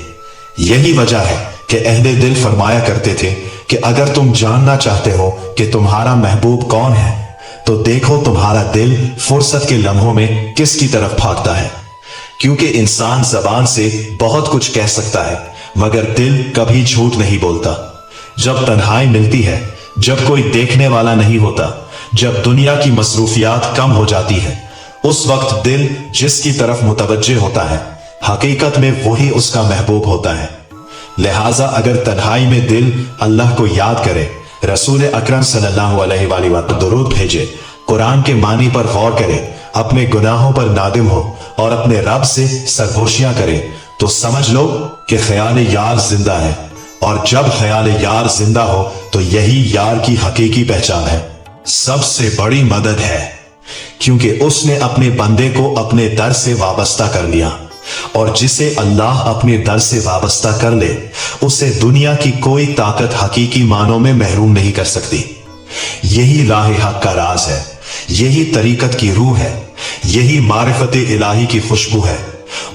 यही वजह है कि अहले दिल फरमाया करते थे कि अगर तुम जानना चाहते हो कि तुम्हारा महबूब कौन है तो देखो तुम्हारा दिल फुर्सत के लम्हों में किसकी तरफ भागता है। क्योंकि इंसान जबान से बहुत कुछ कह सकता है, मगर दिल कभी झूठ नहीं बोलता। जब तन्हाई मिलती है, जब कोई देखने वाला नहीं होता, जब दुनिया की मसरूफियात कम हो जाती है, उस वक्त दिल जिसकी तरफ मुतवज्जे होता है हकीकत में वही उसका महबूब होता है। लिहाजा अगर तन्हाई में दिल अल्लाह को याद करे, रसूल अकरम सल्लल्लाहु अलैहि वसल्लम दुरूद भेजे, कुरान के मानी पर गौर करे, अपने गुनाहों पर नादिम हो और अपने रब से सरगोशियां करे, तो समझ लो कि ख्याल यार जिंदा है। और जब ख्याल यार जिंदा हो तो यही यार की हकीकी पहचान है, सबसे बड़ी मदद है, क्योंकि उसने अपने बंदे को अपने दर से वाबस्ता कर लिया। और जिसे अल्लाह अपने दर से वाबस्ता कर ले उसे दुनिया की कोई ताकत हकीकी मानों में महरूम नहीं कर सकती। यही राह हक का राज है, यही तरीकत की रूह है, यही मारिफत इलाही की खुशबू है,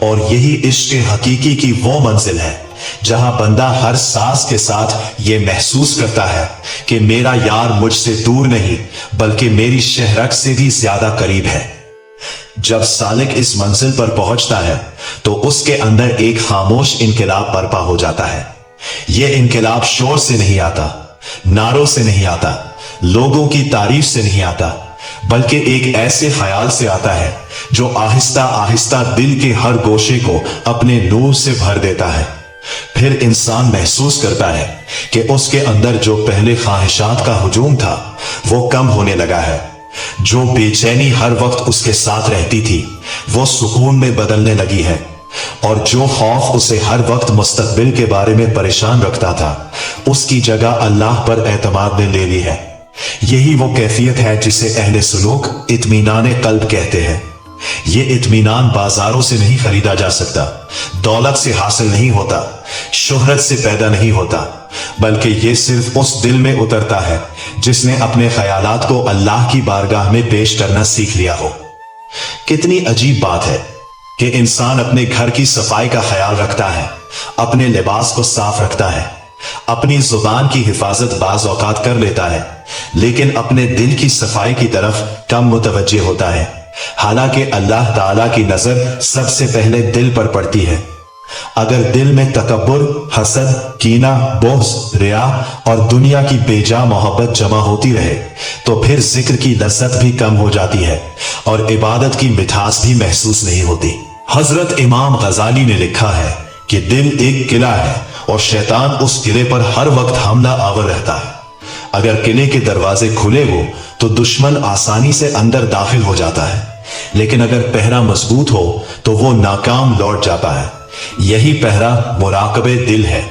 और यही इश्क हकीकी की वो मंजिल है जहां बंदा हर सांस के साथ ये महसूस करता है कि मेरा यार मुझसे दूर नहीं बल्कि मेरी शहरक से भी ज्यादा करीब है। जब सालिक इस मंजिल पर पहुंचता है तो उसके अंदर एक खामोश इनकलाब बर्पा हो जाता है। यह इनकलाब शोर से नहीं आता, नारों से नहीं आता, लोगों की तारीफ से नहीं आता, बल्कि एक ऐसे ख्याल से आता है जो आहिस्ता आहिस्ता दिल के हर गोशे को अपने नूर से भर देता है। फिर इंसान महसूस करता है कि उसके अंदर जो पहले ख्वाहिशात का हुजूम था वो कम होने लगा है। जो बेचैनी हर वक्त उसके साथ रहती थी वो सुकून में बदलने लगी है, और जो खौफ उसे हर वक्त मुस्तकबिल के बारे में परेशान रखता था उसकी जगह अल्लाह पर एतमाद ने ले ली है। यही वो कैफियत है जिसे अहले सुलूक इत्मीनान कल्ब कहते हैं। ये इत्मीनान बाजारों से नहीं खरीदा जा सकता, दौलत से हासिल नहीं होता, शोहरत से पैदा नहीं होता, बल्कि ये सिर्फ उस दिल में उतरता है जिसने अपने ख्यालात को अल्लाह की बारगाह में पेश करना सीख लिया हो। कितनी अजीब बात है कि इंसान अपने घर की सफाई का ख्याल रखता है, अपने लिबास को साफ रखता है, अपनी जुबान की हिफाजत बाज औकात कर लेता है, लेकिन अपने दिल की सफाई की तरफ कम मुतवज्जे होता है। हालांकि अल्लाह ताला की नजर सबसे पहले दिल पर पड़ती है। अगर दिल में तकब्बुर, हसद, कीना, बोझ, रिया और दुनिया की बेजा मोहब्बत जमा होती रहे तो फिर जिक्र की लज्जत भी कम हो जाती है और इबादत की मिठास भी महसूस नहीं होती। हजरत इमाम गजाली ने लिखा है कि दिल एक किला है और शैतान उस किले पर हर वक्त हमला आवर रहता है। अगर किले के दरवाजे खुले हो तो दुश्मन आसानी से अंदर दाखिल हो जाता है, लेकिन अगर पहरा मजबूत हो तो वो नाकाम लौट जाता है। यही पहरा मुराकबे दिल है,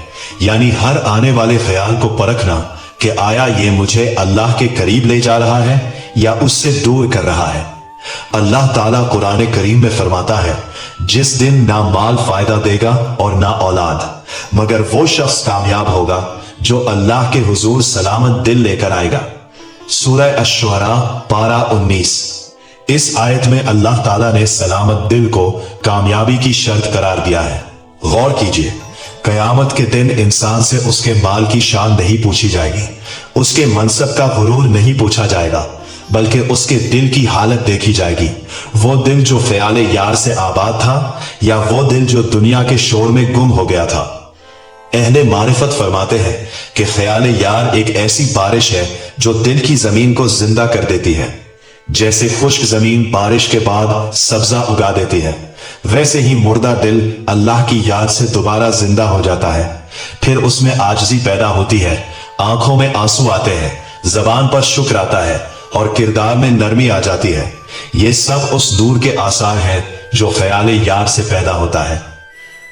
यानी हर आने वाले ख्याल को परखना कि आया ये मुझे अल्लाह के करीब ले जा रहा है या उससे दूर कर रहा है। अल्लाह ताला कुरान करीम में फरमाता है, जिस दिन ना माल फायदा देगा और ना औलाद, मगर वो शख्स कामयाब होगा जो अल्लाह के हुजूर सलामत दिल लेकर आएगा। सूरह अश-शुअरा पारा 19। इस आयत में अल्लाह ताला ने सलामत दिल को कामयाबी की शर्त करार दिया है। गौर कीजिए, कयामत के दिन इंसान से उसके माल की शान नहीं पूछी जाएगी, उसके मनसब का गुरूर नहीं पूछा जाएगा, बल्कि उसके दिल की हालत देखी जाएगी। वो दिल जो ख्याल यार से आबाद था या वो दिल जो दुनिया के शोर में गुम हो गया था। अहले मारिफत फरमाते हैं कि ख्याल यार एक ऐसी बारिश है जो दिल की जमीन को जिंदा कर देती है। जैसे खुश्क जमीन बारिश के बाद सब्जा उगा देती है, वैसे ही मुर्दा दिल अल्लाह की याद से दोबारा जिंदा हो जाता है। फिर उसमें आजिज़ी पैदा होती है, आंखों में आंसू आते हैं, जबान पर शुक्र आता है और किरदार में नरमी आ जाती है। ये सब उस नूर के आसार हैं जो ख्याल यार से पैदा होता है।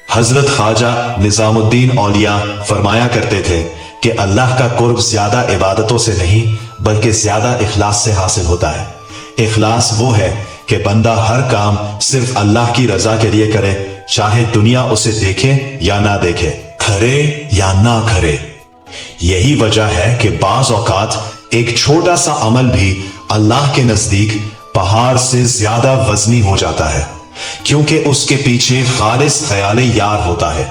हजरत ख्वाजा निजामुद्दीन औलिया फरमाया करते थे कि अल्लाह का कुर्ब ज्यादा इबादतों से नहीं बल्कि ज्यादा इखलास से हासिल होता है। इखलास वो है कि बंदा हर काम सिर्फ अल्लाह की रजा के लिए करे, चाहे दुनिया उसे देखे या ना देखे, करे या ना करे। यही वजह है कि बाज औकात एक छोटा सा अमल भी अल्लाह के नजदीक पहाड़ से ज्यादा वजनी हो जाता है, क्योंकि उसके पीछे खालिस ख्याल यार होता है।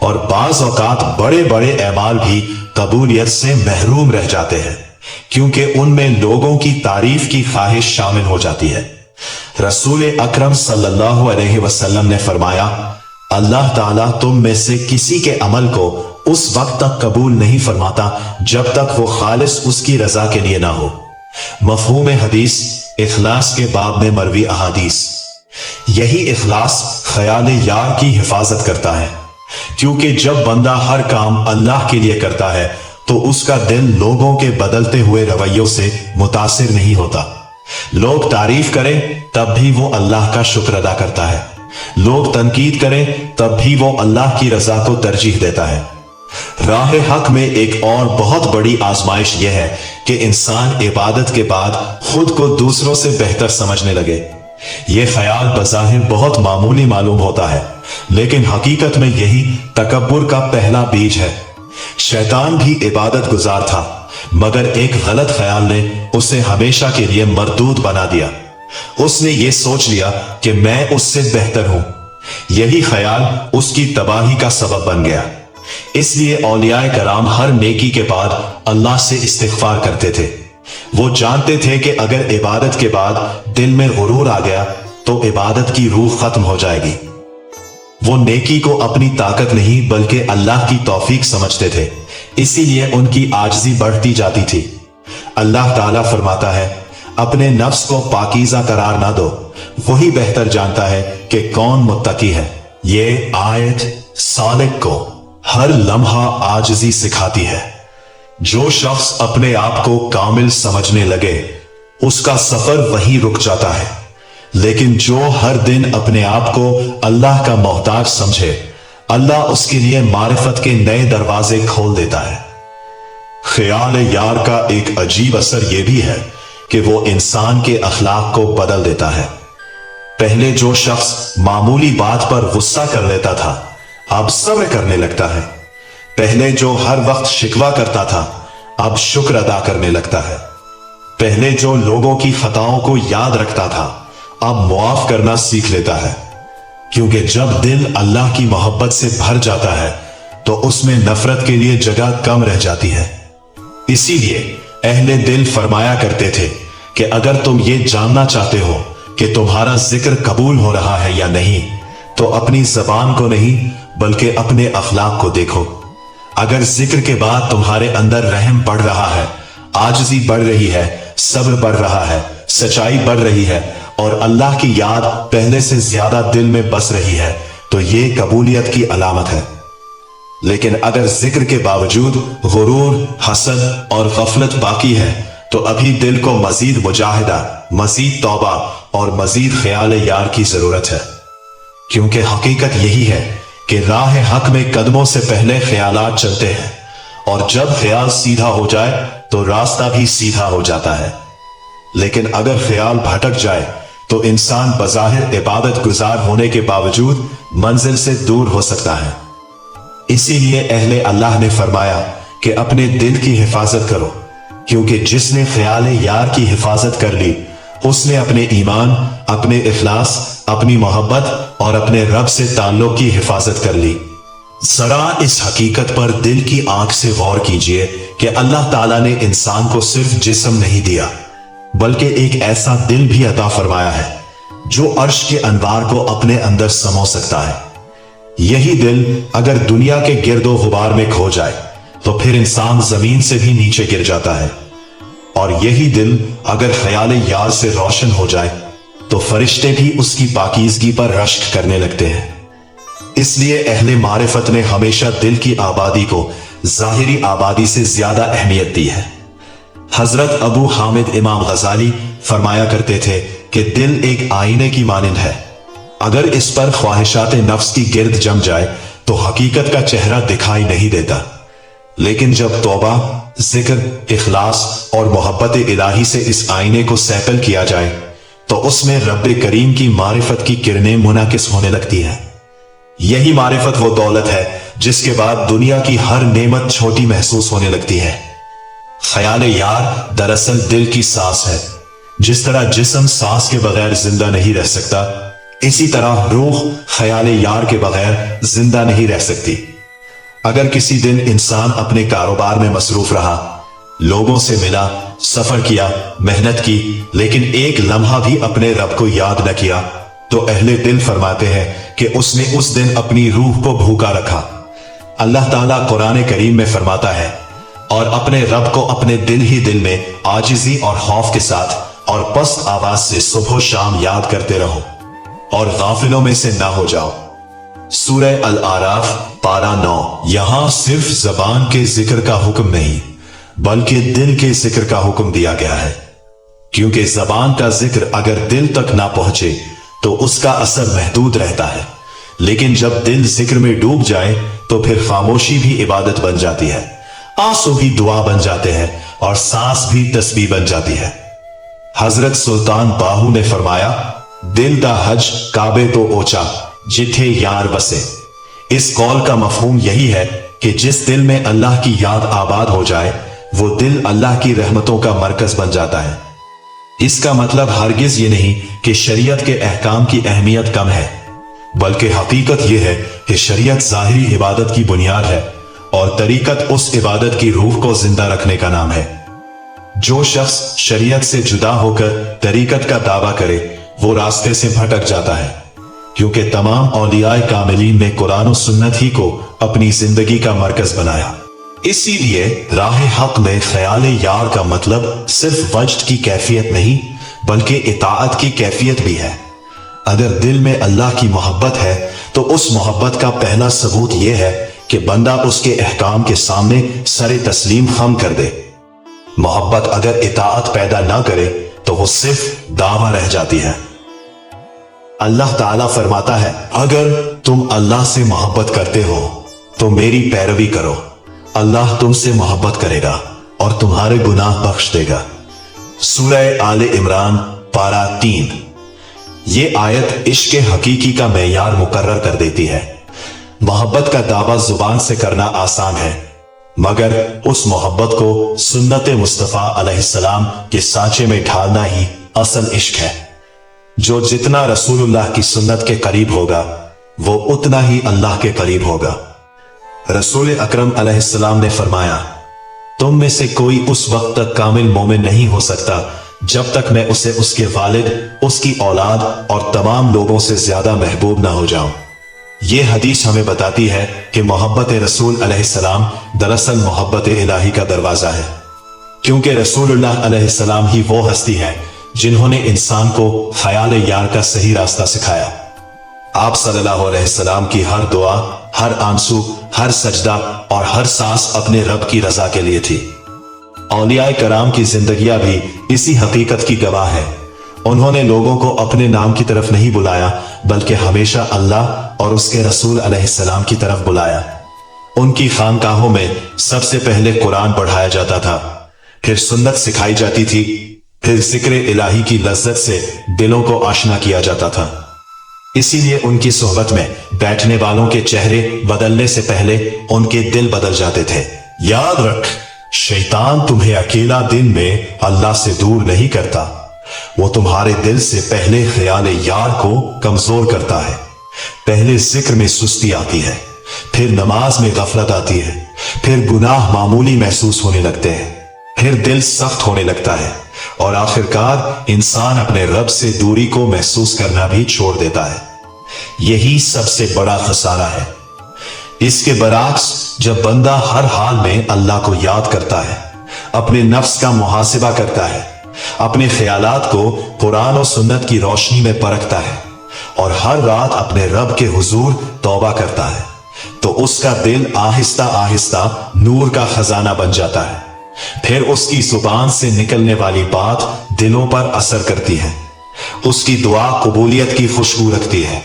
और बाज औकात बड़े बड़े अमाल भी कबूलियत से महरूम रह जाते हैं, क्योंकि उनमें लोगों की तारीफ की ख्वाहिश शामिल हो जाती है। रसूल अकरम सल्लल्लाहु अलैहि वसल्लम ने फरमाया, अल्लाह ताला तुम में से किसी के अमल को उस वक्त तक कबूल नहीं फरमाता जब तक वो खालिस उसकी रजा के लिए ना हो। मफहूम हदीस इखलास के बाब में मरवी अहादीस। यही इखलास ख्याल यार की हिफाजत करता है, क्योंकि जब बंदा हर काम अल्लाह के लिए करता है तो उसका दिल लोगों के बदलते हुए रवैयों से मुतासिर नहीं होता। लोग तारीफ करें तब भी वो अल्लाह का शुक्र अदा करता है, लोग तनकीद करें तब भी वो अल्लाह की रजा को तरजीह देता है। राह हक में एक और बहुत बड़ी आजमाइश यह है कि इंसान इबादत के बाद खुद को दूसरों से बेहतर समझने लगे। यह ख्याल बज़ाहिर बहुत मामूली मालूम होता है, लेकिन हकीकत में यही तकब्बुर का पहला बीज है। शैतान भी इबादत गुजार था, मगर एक गलत ख्याल ने उसे हमेशा के लिए मरदूद बना दिया। उसने ये सोच लिया कि मैं उससे बेहतर हूं। यही ख्याल उसकी तबाही का सबब बन गया। इसलिए औलियाए कराम हर नेकी के बाद अल्लाह से इस्तिग़फ़ार करते थे। वो जानते थे कि अगर इबादत के बाद दिल में गुरूर आ गया तो इबादत की रूह खत्म हो जाएगी। वो नेकी को अपनी ताकत नहीं बल्कि अल्लाह की तौफीक समझते थे, इसीलिए उनकी आजिज़ी बढ़ती जाती थी। अल्लाह ताला फरमाता है, अपने नफ्स को पाकीज़ा करार ना दो, वही बेहतर जानता है कि कौन मुत्तकी है। ये आयत सालिक को हर लम्हा आजिज़ी सिखाती है। जो शख्स अपने आप को कामिल समझने लगे उसका सफर वहीं रुक जाता है, लेकिन जो हर दिन अपने आप को अल्लाह का मोहताज समझे, अल्लाह उसके लिए मारिफत के नए दरवाजे खोल देता है। ख्याल यार का एक अजीब असर यह भी है कि वो इंसान के अखलाक को बदल देता है। पहले जो शख्स मामूली बात पर गुस्सा कर लेता था, अब सब्र करने लगता है। पहले जो हर वक्त शिकवा करता था, अब शुक्र अदा करने लगता है। पहले जो लोगों की खताओं को याद रखता था, अब मुआफ करना सीख लेता है, क्योंकि जब दिल अल्लाह की मोहब्बत से भर जाता है तो उसमें नफरत के लिए जगह कम रह जाती है। इसीलिए अहले दिल फरमाया करते थे कि अगर तुम ये जानना चाहते हो कि तुम्हारा जिक्र कबूल हो रहा है या नहीं, तो अपनी जबान को नहीं बल्कि अपने अखलाक को देखो। अगर जिक्र के बाद तुम्हारे अंदर रहम बढ़ रहा है, आजिज़ी बढ़ रही है, सब्र बढ़ रहा है, सच्चाई बढ़ रही है और अल्लाह की याद पहले से ज्यादा दिल में बस रही है, तो ये कबूलियत की अलामत है। लेकिन अगर जिक्र के बावजूद गुरूर, हसद और गफलत बाकी है, तो अभी दिल को मजीद मुजाहिदा, मजीद तौबा और मजीद ख्याल यार की जरूरत है। क्योंकि हकीकत यही है कि राह हक में कदमों से पहले ख्यालात चलते हैं, और जब ख्याल सीधा हो जाए तो रास्ता भी सीधा हो जाता है। लेकिन अगर ख्याल भटक जाए तो इंसान बज़ाहिर इबादत गुजार होने के बावजूद मंजिल से दूर हो सकता है। इसीलिए अहले अल्लाह ने फरमाया कि अपने दिल की हिफाजत करो, क्योंकि जिसने ख्याल यार की हिफाजत कर ली, उसने अपने ईमान, अपने इखलास, अपनी मोहब्बत और अपने रब से ताल्लुक की हिफाजत कर ली। जरा इस हकीकत पर दिल की आंख से गौर कीजिए कि अल्लाह ताला ने इंसान को सिर्फ जिस्म नहीं दिया, बल्कि एक ऐसा दिल भी अता फरमाया है जो अर्श के अनवार को अपने अंदर समो सकता है। यही दिल अगर दुनिया के गिरदो गुबार में खो जाए तो फिर इंसान जमीन से भी नीचे गिर जाता है, और यही दिल अगर ख्याल यार से रोशन हो जाए तो फरिश्ते भी उसकी पाकीज़गी पर रश्क करने लगते हैं। इसलिए अहले मारिफत ने हमेशा दिल की आबादी को जाहिरी आबादी से ज्यादा अहमियत दी है। हजरत अबू हामिद इमाम गजाली फरमाया करते थे कि दिल एक आईने की मानिंद है, अगर इस पर ख्वाहिशात नफ्स की गिर्द जम जाए तो हकीकत का चेहरा दिखाई नहीं देता, लेकिन जब तौबा, जिक्र, इखलास और मोहब्बत इलाही से इस आईने को सैकल किया जाए तो उसमें रब्बे करीम की मारिफत की किरणें मुनाकिस होने लगती हैं। यही मारिफत वो दौलत है जिसके बाद दुनिया की हर नेमत छोटी महसूस होने लगती है। ख्याल यार दरअसल दिल की सांस है। जिस तरह जिस्म सांस के बगैर जिंदा नहीं रह सकता, इसी तरह रूह ख्याल यार के बगैर जिंदा नहीं रह सकती। अगर किसी दिन इंसान अपने कारोबार में मसरूफ रहा, लोगों से मिला, सफर किया, मेहनत की, लेकिन एक लम्हा भी अपने रब को याद न किया, तो अहले दिल फरमाते हैं कि उसने उस दिन अपनी रूह को भूखा रखा। अल्लाह ताला कुरान करीम में फरमाता है, और अपने रब को अपने दिल ही दिल में आजिज़ी और खौफ के साथ और पस्त आवाज से सुबह शाम याद करते रहो और गाफिलों में से ना हो जाओ। सूरह अल आराफ पारा 9। यहां सिर्फ जबान के जिक्र का हुक्म नहीं बल्कि दिल के जिक्र का हुक्म दिया गया है, क्योंकि जबान का जिक्र अगर दिल तक ना पहुंचे तो उसका असर महदूद रहता है, लेकिन जब दिल जिक्र में डूब जाए तो फिर खामोशी भी इबादत बन जाती है, आंसू भी दुआ बन जाते हैं और सांस भी तस्बीह बन जाती है। हजरत सुल्तान बाहू ने फरमाया, दिल दा हज काबे तो ओचा जिथे यार बसे। इस कौल का मफहूम यही है कि जिस दिल में अल्लाह की याद आबाद हो जाए वो दिल अल्लाह की रहमतों का मरकज बन जाता है। इसका मतलब हरगिज ये नहीं कि शरीयत के अहकाम की अहमियत कम है, बल्कि हकीकत यह है कि शरीयत ज़ाहिरी इबादत की बुनियाद है और तरीकत उस इबादत की रूह को जिंदा रखने का नाम है। जो शख्स शरीयत से जुदा होकर तरीकत का दावा करे वो रास्ते से भटक जाता है, क्योंकि तमाम औलियाए कामिलीन ने कुरान और सुन्नत ही को अपनी जिंदगी का मरकज बनाया। इसीलिए राह हक में ख्याल यार का मतलब सिर्फ वज्द की कैफियत नहीं बल्कि इताअत की कैफियत भी है। अगर दिल में अल्लाह की मोहब्बत है तो उस मोहब्बत का पहला सबूत यह है कि बंदा उसके अहकाम के सामने सरे तस्लीम खम कर दे। मोहब्बत अगर इताअत पैदा ना करे तो वो सिर्फ दावा रह जाती है। अल्लाह ताला फरमाता है, अगर तुम अल्लाह से मोहब्बत करते हो तो मेरी पैरवी करो, अल्लाह तुमसे मोहब्बत करेगा और तुम्हारे गुनाह बख्श देगा। सूरह आले इमरान पारा 3। ये आयत इश्क हकीकी का मेयार मुकर्रर कर देती है। मोहब्बत का दावा जुबान से करना आसान है, मगर उस मोहब्बत को सुन्नत मुस्तफा अलैहिस्सलाम के सांचे में ढालना ही असल इश्क है। जो जितना रसूलुल्लाह की सुन्नत के करीब होगा वो उतना ही अल्लाह के करीब होगा। रसूल अकरम अलैहिस्सलाम ने फरमाया, तुम में से कोई उस वक्त तक कामिल मोमिन नहीं हो सकता जब तक मैं उसे उसके वालिद, उसकी औलाद और तमाम लोगों से ज्यादा महबूब ना हो जाऊं। ये हदीस हमें बताती है कि मोहब्बत रसूल अलैहिस्सलाम दरअसल मोहब्बत इलाही का दरवाजा है, क्योंकि रसूलुल्लाह अलैहिस्सलाम ही वो हस्ती है जिन्होंने इंसान को ख्याल यार का सही रास्ता सिखाया। आप सल्लल्लाहु अलैहि वसल्लम की हर दुआ, हर आंसू, हर सजदा और हर सांस अपने रब की रजा के लिए थी। औलिया कराम की जिंदगियां भी इसी हकीकत की गवाह है। उन्होंने लोगों को अपने नाम की तरफ नहीं बुलाया, बल्कि हमेशा अल्लाह और उसके रसूल अलैहिस्सलाम की तरफ बुलाया। उनकी खानकाहों में सबसे पहले कुरान पढ़ाया जाता था, फिर सुन्नत सिखाई जाती थी, फिर जिक्र इलाही की लज्जत से दिलों को आशना किया जाता था। इसीलिए उनकी सोहबत में बैठने वालों के चेहरे बदलने से पहले उनके दिल बदल जाते थे। याद रख, शैतान तुम्हें अकेला दिन में अल्लाह से दूर नहीं करता, वो तुम्हारे दिल से पहले ख्याल यार को कमजोर करता है। पहले जिक्र में सुस्ती आती है, फिर नमाज में गफलत आती है, फिर गुनाह मामूली महसूस होने लगते हैं, फिर दिल सख्त होने लगता है और आखिरकार इंसान अपने रब से दूरी को महसूस करना भी छोड़ देता है। यही सबसे बड़ा खसारा है। इसके बरअक्स जब बंदा हर हाल में अल्लाह को याद करता है, अपने नफ्स का मुहासिबा करता है, अपने ख्यालात को कुरान और सुन्नत की रोशनी में परखता है और हर रात अपने रब के हुजूर तौबा करता है, तो उसका दिल आहिस्ता आहिस्ता नूर का खजाना बन जाता है। फिर उसकी जुबान से निकलने वाली बात दिलों पर असर करती है, उसकी दुआ कबूलियत की खुशबू रखती है,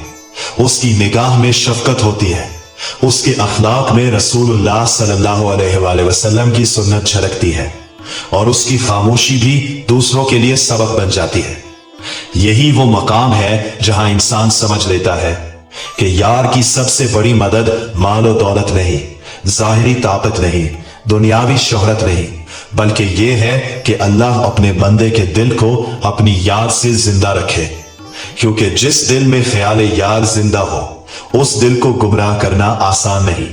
उसकी निगाह में शफकत होती है, उसके अखलाक में रसूलुल्लाह सल्लल्लाहु अलैहि वसल्लम की सुन्नत झलकती है और उसकी खामोशी भी दूसरों के लिए सबक बन जाती है। यही वो मकाम है जहां इंसान समझ लेता है कि यार की सबसे बड़ी मदद माल और दौलत नहीं, जाहिरी ताकत नहीं, दुनियावी शोहरत नहीं, बल्कि ये है कि अल्लाह अपने बंदे के दिल को अपनी याद से जिंदा रखे, क्योंकि जिस दिल में ख्याल यार जिंदा हो उस दिल को गुमराह करना आसान नहीं।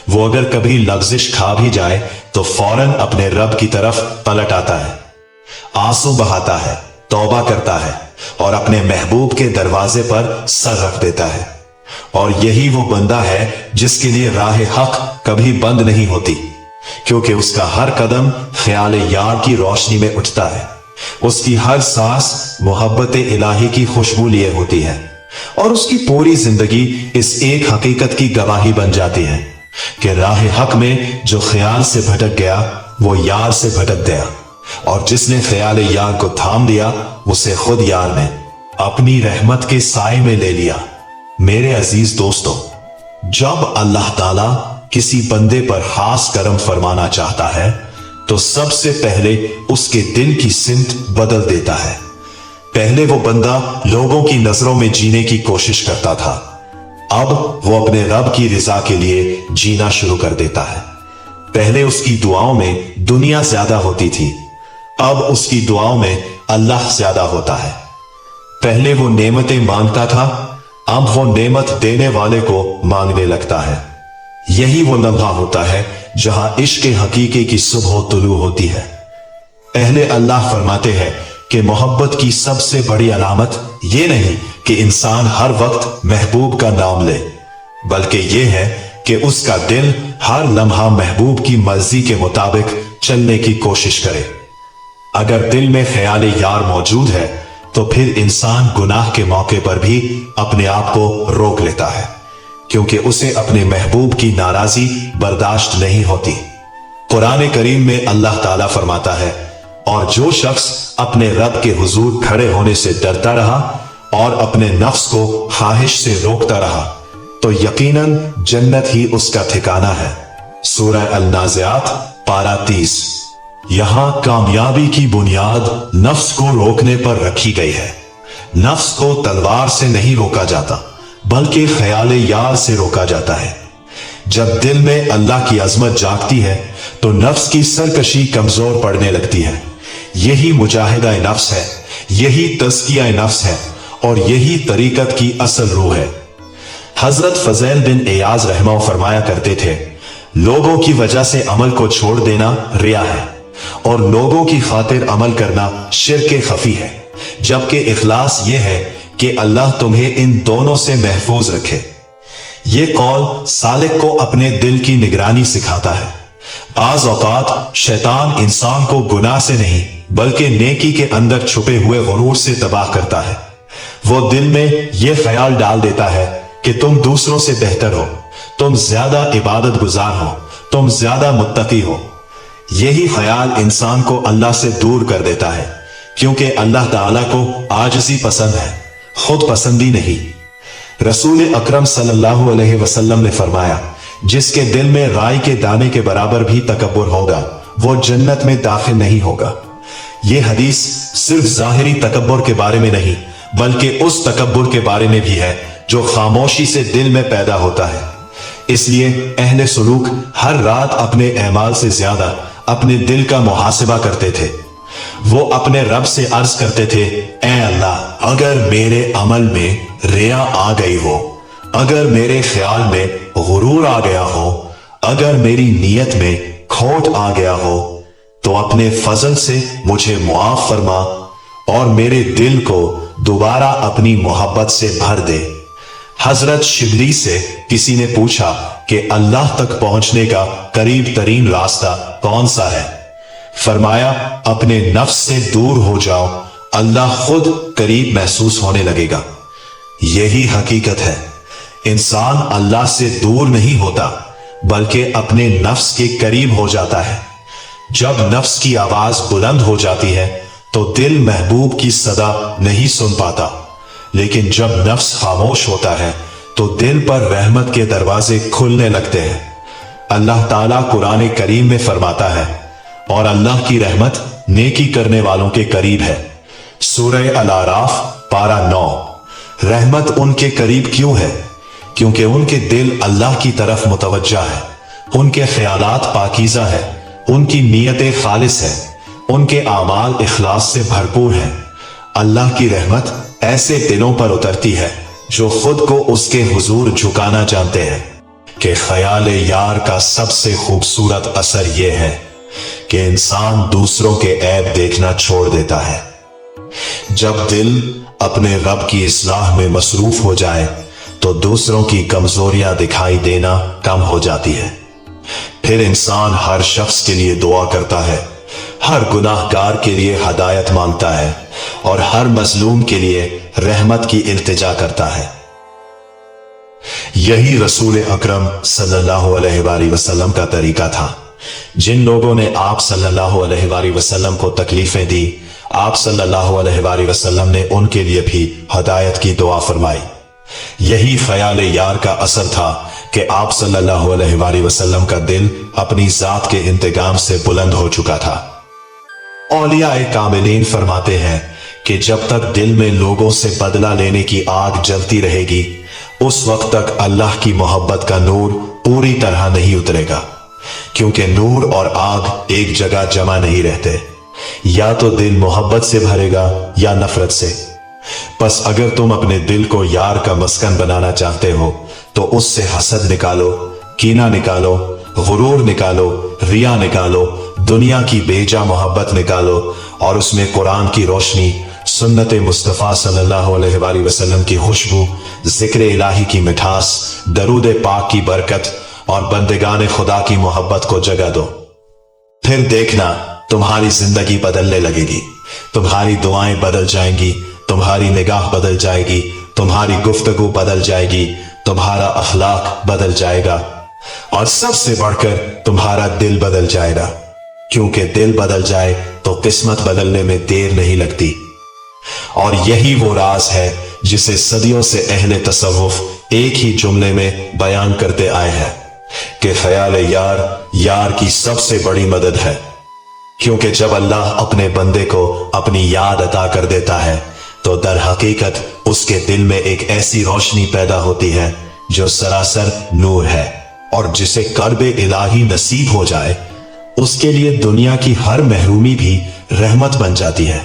वो अगर कभी लफ्जिश खा भी जाए तो फौरन अपने रब की तरफ पलट आता है, आंसू बहाता है, तौबा करता है और अपने महबूब के दरवाजे पर सर रख देता है। और यही वो बंदा है जिसके लिए राह हक कभी बंद नहीं होती, क्योंकि उसका हर कदम ख्याल यार की रोशनी में उठता है, उसकी हर सांस मोहब्बत इलाही की खुशबू लिए होती है और उसकी पूरी जिंदगी इस एक हकीकत की गवाही बन जाती है कि राह हक में जो ख्याल से भटक गया वो यार से भटक गया, और जिसने ख्याल यार को थाम लिया उसे खुद यार ने अपनी रहमत के साए में ले लिया। मेरे अजीज दोस्तों, जब अल्लाह ताला किसी बंदे पर खास करम फरमाना चाहता है तो सबसे पहले उसके दिल की सिमत बदल देता है। पहले वो बंदा लोगों की नजरों में जीने की कोशिश करता था, अब वो अपने रब की रिजा के लिए जीना शुरू कर देता है। पहले उसकी दुआओं में दुनिया ज्यादा होती थी, अब उसकी दुआओं में अल्लाह ज्यादा होता है। पहले वो नेमतें मांगता था, अब वो नेमत देने वाले को मांगने लगता है। यही वो लम्हा होता है जहां इश्क हकीके की सुबह तुलू होती है। पहले अल्लाह फरमाते हैं कि मोहब्बत की सबसे बड़ी अलामत ये नहीं कि इंसान हर वक्त महबूब का नाम ले, बल्कि ये है कि उसका दिल हर लम्हा महबूब की मर्जी के मुताबिक चलने की कोशिश करे। अगर दिल में ख्याल यार मौजूद है तो फिर इंसान गुनाह के मौके पर भी अपने आप को रोक लेता है, क्योंकि उसे अपने महबूब की नाराजी बर्दाश्त नहीं होती। कुरान करीम में अल्लाह ताला फरमाता है, और जो शख्स अपने रब के हुजूर खड़े होने से डरता रहा और अपने नफ्स को ख्वाहिश से रोकता रहा तो यकीनन जन्नत ही उसका ठिकाना है। सूरह अल-नाज़िआत पारा 30। यहां कामयाबी की बुनियाद नफ्स को रोकने पर रखी गई है। नफ्स को तलवार से नहीं रोका जाता, बल्कि ख्याल यार से रोका जाता है। जब दिल में अल्लाह की अजमत जागती है तो नफ्स की सरकशी कमजोर पड़ने लगती है। यही मुजाहिदा नफ्स है, यही तज़किया नफ्स है और यही तरीकत की असल रूह है। हजरत फजैल बिन एयाज रहमा फरमाया करते थे, लोगों की वजह से अमल को छोड़ देना रिया है और लोगों की खातिर अमल करना शिर्क खफी है, जबकि इखलास यह है कि अल्लाह तुम्हें इन दोनों से महफूज रखे। ये कौल सालिक को अपने दिल की निगरानी सिखाता है। आज़ औकात शैतान इंसान को गुनाह से नहीं बल्कि नेकी के अंदर छुपे हुए गुरूर से तबाह करता है। वो दिल में यह ख्याल डाल देता है कि तुम दूसरों से बेहतर हो, तुम ज्यादा इबादत गुजार हो, तुम ज्यादा मुत्तकी हो। यही ख्याल इंसान को अल्लाह से दूर कर देता है, क्योंकि अल्लाह ताला को आजिज़ी पसंद है, खुद पसंदी नहीं। रसूल अकरम सल्लल्लाहु अलैहि वसल्लम ने फरमाया, जिसके दिल में राई के दाने के बराबर भी तकब्बुर होगा वो जन्नत में दाखिल नहीं होगा। ये हदीस सिर्फ जाहिरी तकब्बुर के बारे में नहीं बल्कि उस तकब्बुर के बारे में भी है जो खामोशी से दिल में पैदा होता है। इसलिए अहले सुलूक हर रात अपने अमाल से ज्यादा अपने दिल का मुहासिबा करते थे। वो अपने रब से अर्ज करते थे, ऐ अल्लाह, अगर मेरे अमल में रिया आ गई हो, अगर मेरे ख्याल में गुरूर आ गया हो, अगर मेरी नीयत में खोट आ गया हो, तो अपने फजल से मुझे मुआफ फरमा और मेरे दिल को दोबारा अपनी मोहब्बत से भर दे। हजरत शिबली से किसी ने पूछा कि अल्लाह तक पहुंचने का करीब तरीन रास्ता कौन सा है? फरमाया, अपने नफ्स से दूर हो जाओ, अल्लाह खुद करीब महसूस होने लगेगा। यही हकीकत है। इंसान अल्लाह से दूर नहीं होता बल्कि अपने नफ्स के करीब हो जाता है। जब नफ्स की आवाज बुलंद हो जाती है तो दिल महबूब की सदा नहीं सुन पाता, लेकिन जब नफ्स खामोश होता है तो दिल पर रहमत के दरवाजे खुलने लगते हैं। अल्लाह ताला कुरान करीम में फरमाता है, और अल्लाह की रहमत नेकी करने वालों के करीब है। सूरह अल-आराफ पारा 9। रहमत उनके करीब क्यों है? क्योंकि उनके दिल अल्लाह की तरफ मुतवज्जा है, उनके ख्यालात पाकीज़ा है, उनकी नीयतें खालिस है, उनके आमाल इखलास से भरपूर हैं। अल्लाह की रहमत ऐसे दिलों पर उतरती है जो खुद को उसके हुजूर झुकाना जानते हैं। कि ख्याल यार का सबसे खूबसूरत असर यह है कि इंसान दूसरों के ऐब देखना छोड़ देता है। जब दिल अपने रब की इस्लाह में मसरूफ हो जाए तो दूसरों की कमजोरियां दिखाई देना कम हो जाती है। फिर इंसान हर शख्स के लिए दुआ करता है, हर गुनाहगार के लिए हदायत मांगता है और हर मजलूम के लिए रहमत की इल्तिजा करता है। यही रसूल अकरम सल्लल्लाहु अलैहि वसल्लम का तरीका था। जिन लोगों ने आप सल्लल्लाहु अलैहि वसल्लम को तकलीफें दी, आप सल्लल्लाहु अलैहि वसल्लम ने उनके लिए भी हदायत की दुआ फरमाई। यही ख्याल यार का असर था कि आप सल्लल्लाहु अलैहि वसल्लम का दिल अपनी जात के इंतकाम से बुलंद हो चुका था। औलियाए कामिलीन फरमाते हैं कि जब तक दिल में लोगों से बदला लेने की आग जलती रहेगी, उस वक्त तक अल्लाह की मोहब्बत का नूर पूरी तरह नहीं उतरेगा, क्योंकि नूर और आग एक जगह जमा नहीं रहते। या तो दिल मोहब्बत से भरेगा या नफरत से। बस अगर तुम अपने दिल को यार का मस्कन बनाना चाहते हो तो उससे हसद निकालो, कीना निकालो, गुरूर निकालो, रिया निकालो, दुनिया की बेजा मोहब्बत निकालो और उसमें कुरान की रोशनी, सुन्नत मुस्तफ़ा सल्लल्लाहु अलैहि वसल्लम की खुशबू, जिक्र इलाही की मिठास, दरूद पाक की बरकत और बंदेगान खुदा की मोहब्बत को जगा दो। फिर देखना तुम्हारी जिंदगी बदलने लगेगी, तुम्हारी दुआएं बदल जाएंगी, तुम्हारी निगाह बदल जाएगी, तुम्हारी गुफ्तगू बदल जाएगी, तुम्हारा अखलाक बदल जाएगा और सबसे बढ़कर तुम्हारा दिल बदल जाएगा। क्योंकि दिल बदल जाए तो किस्मत बदलने में देर नहीं लगती। और यही वो राज है जिसे सदियों से अहले तसव्वुफ एक ही जुमले में बयान करते आए हैं कि ख्याल यार की सबसे बड़ी मदद है। क्योंकि जब अल्लाह अपने बंदे को अपनी याद अता कर देता है तो दर हकीकत उसके दिल में एक ऐसी रोशनी पैदा होती है जो सरासर नूर है, और जिसे कर्ब इलाही नसीब हो जाए उसके लिए दुनिया की हर महरूमी भी रहमत बन जाती है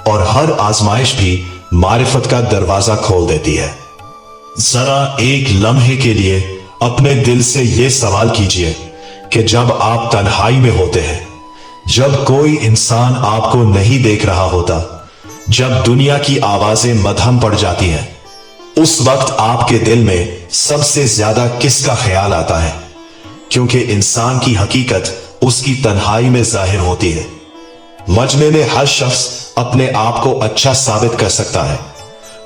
और हर आजमाइश भी मारिफत का दरवाजा खोल देती है। जरा एक लम्हे के लिए अपने दिल से यह सवाल कीजिए कि जब आप तन्हाई में होते हैं, जब कोई इंसान आपको नहीं देख रहा होता, जब दुनिया की आवाजें मध्यम पड़ जाती हैं, उस वक्त आपके दिल में सबसे ज्यादा किसका ख्याल आता है? क्योंकि इंसान की हकीकत उसकी तन्हाई में जाहिर होती है। मजमे में हर शख्स अपने आप को अच्छा साबित कर सकता है,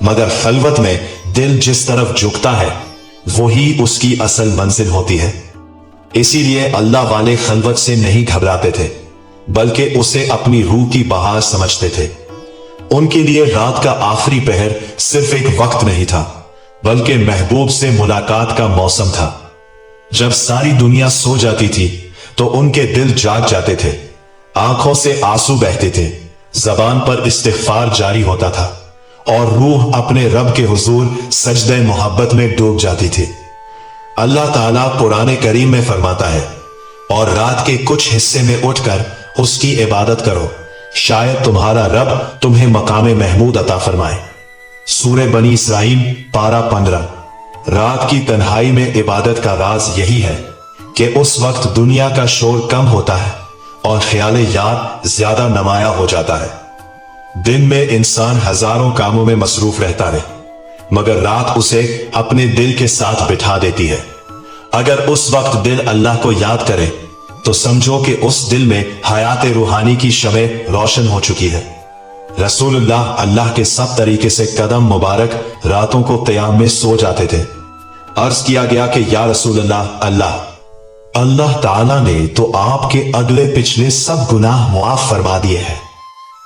मगर खलवत में दिल जिस तरफ झुकता है वही उसकी असल मंजिल होती है। इसीलिए अल्लाह वाले खलवत से नहीं घबराते थे, बल्कि उसे अपनी रूह की बहार समझते थे। उनके लिए रात का आखिरी पहर सिर्फ एक वक्त नहीं था, बल्कि महबूब से मुलाकात का मौसम था। जब सारी दुनिया सो जाती थी तो उनके दिल जाग जाते थे, आंखों से आंसू बहते थे, जबान पर इस्तिग़फ़ार जारी होता था और रूह अपने रब के हुजूर सजदे मोहब्बत में डूब जाती थी। अल्लाह ताला कुरान करीम में फरमाता है, और रात के कुछ हिस्से में उठकर उसकी इबादत करो, शायद तुम्हारा रब तुम्हें मकाम महमूद अता फरमाए। सूरे बनी इसराइल पारा 15। रात की तन्हाई में इबादत का राज यही है कि उस वक्त दुनिया का शोर कम होता है और ख्याल यार ज्यादा नुमाया हो जाता है। दिन में इंसान हजारों कामों में मसरूफ रहता है, मगर रात उसे अपने दिल के साथ बिठा देती है। अगर उस वक्त दिल अल्लाह को याद करे तो समझो कि उस दिल में हयात रूहानी की शमें रोशन हो चुकी है। रसूलुल्लाह अल्लाह के सब तरीके से कदम मुबारक रातों को क़याम में सो जाते थे। अर्ज किया गया कि या रसूलुल्लाह, अल्लाह ताला ने तो आपके अगले पिछले सब गुनाह मुआफ फरमा दिए हैं,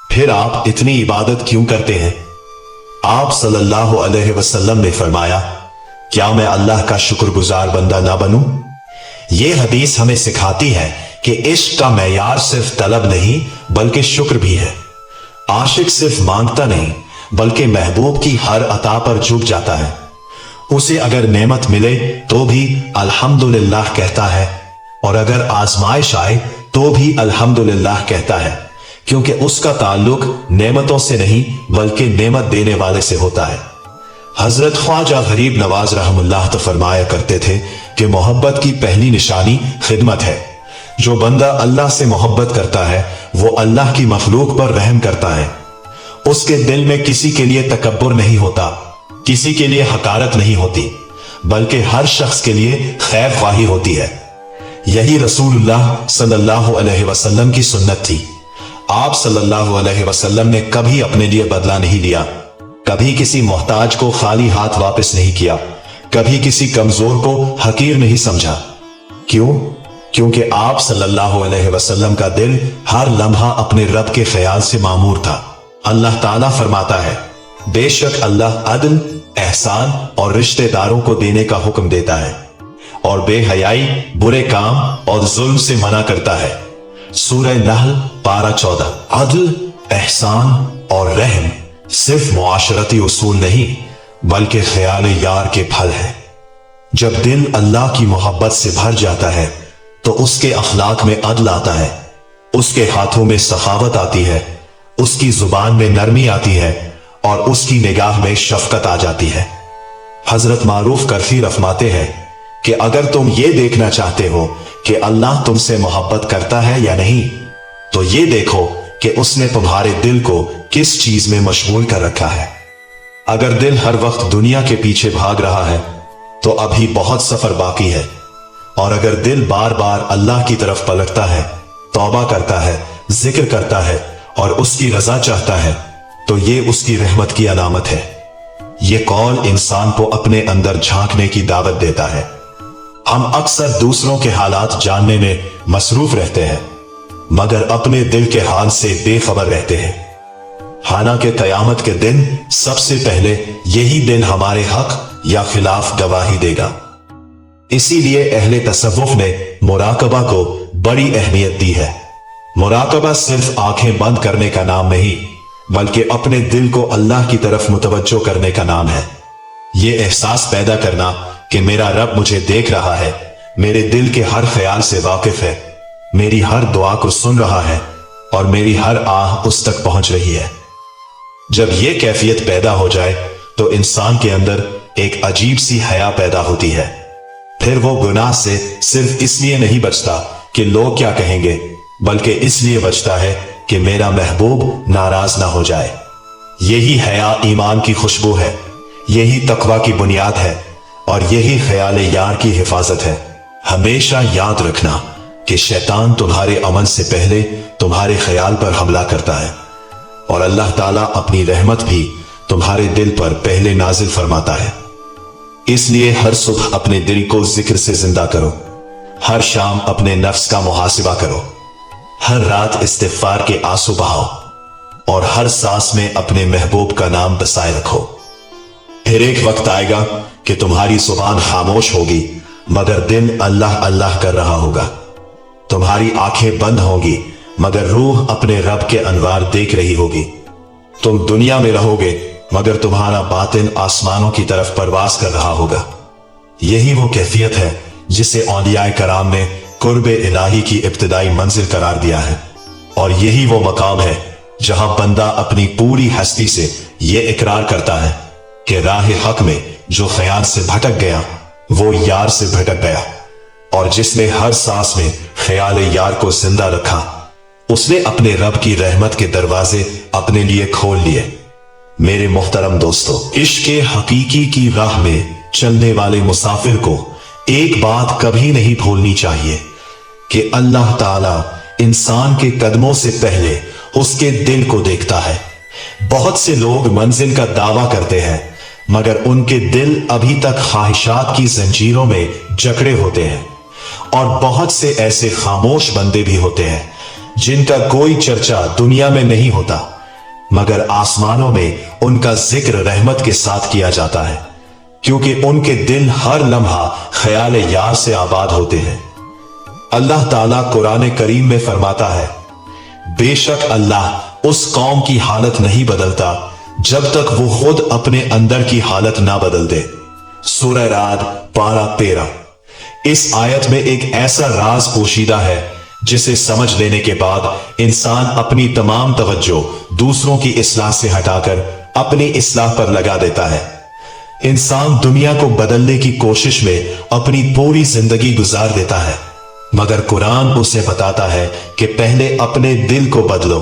फिर आप इतनी इबादत क्यों करते हैं? आप सल्लल्लाहु अलैहि वसल्लम ने फरमाया, क्या मैं अल्लाह का शुक्रगुजार बंदा ना बनूं? यह हदीस हमें सिखाती है कि इश्क का मैयार सिर्फ तलब नहीं बल्कि शुक्र भी है। आशिक सिर्फ मांगता नहीं बल्कि महबूब की हर अता पर झुक जाता है। उसे अगर नेमत मिले तो भी अल्हम्दुलिल्लाह कहता है, और अगर आजमाइश आए तो भी अल्हम्दुलिल्लाह कहता है, क्योंकि उसका ताल्लुक नेमतों से नहीं बल्कि नेमत देने वाले से होता है। हजरत ख्वाजा गरीब नवाज रहमुल्लाह तो फरमाया करते थे कि मोहब्बत की पहली निशानी खिदमत है। जो बंदा अल्लाह से मोहब्बत करता है वो अल्लाह की मखलूक पर रहम करता है। उसके दिल में किसी के लिए तकब्बुर नहीं होता, किसी के लिए हकारत नहीं होती, बल्कि हर शख्स के लिए खैर ख्वाही होती है। यही रसूलुल्लाह सल्लल्लाहु अलैहि वसल्लम की सुन्नत थी। आप सल्लल्लाहु अलैहि वसल्लम ने कभी अपने लिए बदला नहीं लिया, कभी किसी मोहताज को खाली हाथ वापस नहीं किया, कभी किसी कमजोर को हकीर नहीं समझा। क्यों? क्योंकि आप सल्लल्लाहु अलैहि वसल्लम का दिल हर लम्हा अपने रब के ख्याल से मामूर था। अल्लाह ताला फरमाता है, बेशक अल्लाह अदल, एहसान और रिश्तेदारों को देने का हुक्म देता है और बेहयाई, बुरे काम और जुल्म से मना करता है। सूरह नहल पारा 14। अदल, एहसान और रहम सिर्फ मुआशरती उसूल नहीं बल्कि ख्याल यार के फल है। जब दिल अल्लाह की मोहब्बत से भर जाता है तो उसके अखलाक में अदल आता है, उसके हाथों में सखावत आती है, उसकी जुबान में नरमी आती है और उसकी निगाह में शफकत आ जाती है। हजरत मारूफ करफी फरमाते हैं कि अगर तुम ये देखना चाहते हो कि अल्लाह तुमसे मोहब्बत करता है या नहीं, तो ये देखो कि उसने तुम्हारे दिल को किस चीज में मशगूल कर रखा है। अगर दिल हर वक्त दुनिया के पीछे भाग रहा है तो अभी बहुत सफर बाकी है, और अगर दिल बार बार अल्लाह की तरफ पलटता है, तौबा करता है, जिक्र करता है और उसकी रजा चाहता है, तो ये उसकी रहमत की अलामत है। ये कौल इंसान को अपने अंदर झांकने की दावत देता है। हम अक्सर दूसरों के हालात जानने में मसरूफ रहते हैं, मगर अपने दिल के हाल से बेखबर रहते हैं। हालांकि कयामत के दिन सबसे पहले यही दिल हमारे हक या खिलाफ गवाही देगा। इसीलिए अहले तसव्वुफ ने मुराकबा को बड़ी अहमियत दी है। मुराकबा सिर्फ आंखें बंद करने का नाम नहीं बल्कि अपने दिल को अल्लाह की तरफ मुतवज्जो करने का नाम है। यह एहसास पैदा करना कि मेरा रब मुझे देख रहा है, मेरे दिल के हर ख्याल से वाकिफ है, मेरी हर दुआ को सुन रहा है और मेरी हर आह उस तक पहुंच रही है। जब ये कैफियत पैदा हो जाए तो इंसान के अंदर एक अजीब सी हया पैदा होती है। फिर वो गुनाह से सिर्फ इसलिए नहीं बचता कि लोग क्या कहेंगे, बल्कि इसलिए बचता है कि मेरा महबूब नाराज ना हो जाए। यही हया ईमान की खुशबू है, यही तकवा की बुनियाद है और यही ख्याल यार की हिफाजत है। हमेशा याद रखना कि शैतान तुम्हारे अमल से पहले तुम्हारे ख्याल पर हमला करता है और अल्लाह ताला अपनी रहमत भी तुम्हारे दिल पर पहले नाजिल फरमाता है। इसलिए हर सुबह अपने दिल को जिक्र से जिंदा करो, हर शाम अपने नफ्स का मुहासिबा करो, हर रात इस्तिग़फ़ार के आंसू बहाओ और हर सांस में अपने महबूब का नाम बसाए रखो। फिर एक वक्त आएगा कि तुम्हारी जुबान खामोश होगी मगर दिल अल्लाह अल्लाह कर रहा होगा। तुम्हारी आंखें बंद होंगी मगर रूह अपने रब के अनवार देख रही होगी। तुम दुनिया में रहोगे मगर तुम्हारा बातिन आसमानों की तरफ परवास कर रहा होगा। यही वो कैफियत है जिसे औलियाए कराम ने कुर्बे इलाही की इब्तिदाई मंजिल करार दिया है और यही वो मकाम है जहां बंदा अपनी पूरी हस्ती से ये इकरार करता है कि राह हक में जो ख्याल से भटक गया वो यार से भटक गया, और जिसने हर सांस में ख्याल यार को जिंदा रखा उसने अपने रब की रहमत के दरवाजे अपने लिए खोल लिए। मेरे मोहतरम दोस्तों, इश्क़ हकीकी की राह में चलने वाले मुसाफिर को एक बात कभी नहीं भूलनी चाहिए कि अल्लाह ताला इंसान के कदमों से पहले उसके दिल को देखता है। बहुत से लोग मंजिल का दावा करते हैं मगर उनके दिल अभी तक ख्वाहिशात की जंजीरों में जकड़े होते हैं, और बहुत से ऐसे खामोश बंदे भी होते हैं जिनका कोई चर्चा दुनिया में नहीं होता मगर आसमानों में उनका जिक्र रहमत के साथ किया जाता है, क्योंकि उनके दिल हर लम्हा ख्याल यार से आबाद होते हैं। अल्लाह ताला कुरान करीम में फरमाता है, बेशक अल्लाह उस कौम की हालत नहीं बदलता जब तक वो खुद अपने अंदर की हालत ना बदल दे। सूरह राद पारा 13। इस आयत में एक ऐसा राज पोशीदा है जिसे समझ लेने के बाद इंसान अपनी तमाम तवज्जो दूसरों की इस्लाह से हटाकर अपनी इस्लाह पर लगा देता है। इंसान दुनिया को बदलने की कोशिश में अपनी पूरी जिंदगी गुजार देता है मगर कुरान उसे बताता है कि पहले अपने दिल को बदलो,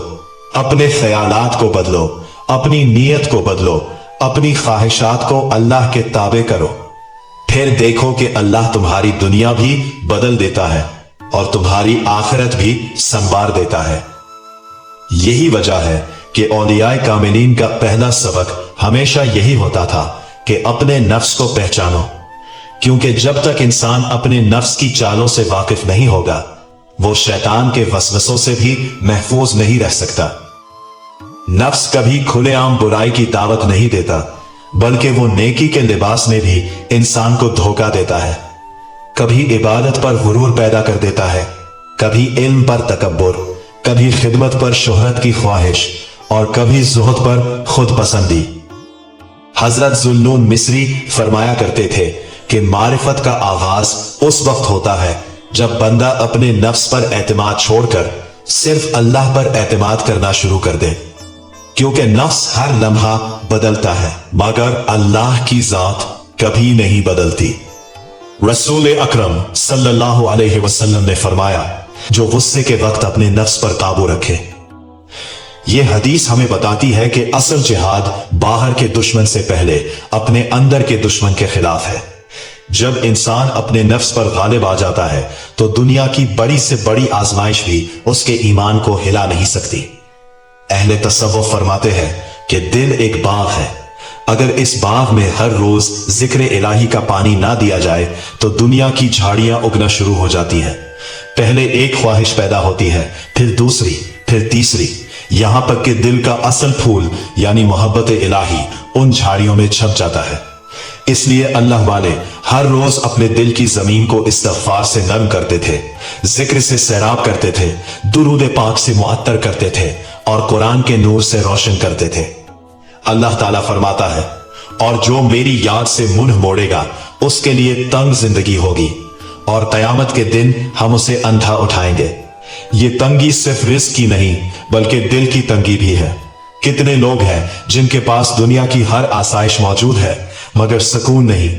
अपने ख्यालात को बदलो, अपनी नीयत को बदलो, अपनी ख्वाहिशात को अल्लाह के ताबे करो। फिर देखो कि अल्लाह तुम्हारी दुनिया भी बदल देता है और तुम्हारी आखिरत भी संवार देता है। यही वजह है कि औलियाए कामिलीन का पहला सबक हमेशा यही होता था कि अपने नफ्स को पहचानो, क्योंकि जब तक इंसान अपने नफ्स की चालों से वाकिफ नहीं होगा वो शैतान के वसवसों से भी महफूज नहीं रह सकता। नफ्स कभी खुलेआम बुराई की दावत नहीं देता, बल्कि वो नेकी के लिबास में भी इंसान को धोखा देता है। कभी इबादत पर गुरूर पैदा कर देता है, कभी इल्म पर तकब्बुर, कभी खिदमत पर शोहरत की ख्वाहिश और कभी जुहद पर खुद पसंदी। हजरत जुल्नून मिस्री फरमाया करते थे कि मारिफत का आगाज उस वक्त होता है जब बंदा अपने नफ्स पर एतमाद छोड़कर सिर्फ अल्लाह पर एतमाद करना शुरू कर दे, क्योंकि नफ्स हर लम्हा बदलता है मगर अल्लाह की जात कभी नहीं बदलती। रसूल अकरम सल्लल्लाहु अलैहि वसल्लम ने फरमाया, जो गुस्से के वक्त अपने नफ्स पर काबू रखे। यह हदीस हमें बताती है कि असल जिहाद बाहर के दुश्मन से पहले अपने अंदर के दुश्मन के खिलाफ है। जब इंसान अपने नफ्स पर गालिब आ जाता है तो दुनिया की बड़ी से बड़ी आजमाइश भी उसके ईमान को हिला नहीं सकती। अहले तसव्वुफ फरमाते हैं कि दिल एक बाग है, अगर इस बाग में हर रोज जिक्र इलाही का पानी ना दिया जाए तो दुनिया की झाड़ियां उगना शुरू हो जाती हैं। पहले एक ख्वाहिश पैदा होती है, फिर दूसरी, फिर तीसरी, यहां तक कि दिल का असल फूल यानी मोहब्बत इलाही उन झाड़ियों में छप जाता है। इसलिए अल्लाह वाले हर रोज अपने दिल की जमीन को इस्तिग़फ़ार से नरम करते थे, जिक्र से सैराब करते थे, दुरूद पाक से मुअत्तर करते थे और कुरान के नूर से रोशन करते थे। अल्लाह ताला फरमाता है, और जो मेरी याद से मुंह मोड़ेगा उसके लिए तंग जिंदगी होगी और कयामत के दिन हम उसे अंधा उठाएंगे। ये तंगी सिर्फ रिज़्क़ की नहीं बल्कि दिल की तंगी भी है। कितने लोग हैं जिनके पास दुनिया की हर आसाइश मौजूद है मगर सुकून नहीं,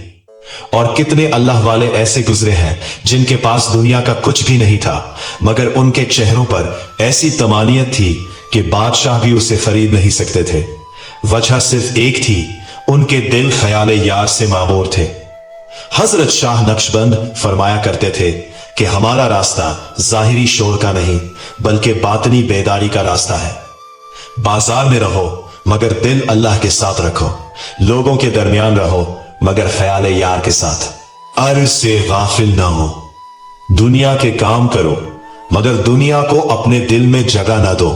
और कितने अल्लाह वाले ऐसे गुजरे हैं जिनके पास दुनिया का कुछ भी नहीं था मगर उनके चेहरों पर ऐसी तमानियत थी कि बादशाह भी उसे खरीद नहीं सकते थे। वजह सिर्फ एक थी, उनके दिल ख्याले यार से मामूर थे। हजरत शाह नक्शबंद फरमाया करते थे कि हमारा रास्ता जाहिरी शोर का नहीं बल्कि बातनी बेदारी का रास्ता है। बाजार में रहो मगर दिल अल्लाह के साथ रखो, लोगों के दरमियान रहो मगर ख्याल यार के साथ। अर्ज से गाफिल ना हो, दुनिया के काम करो मगर दुनिया को अपने दिल में जगह ना दो।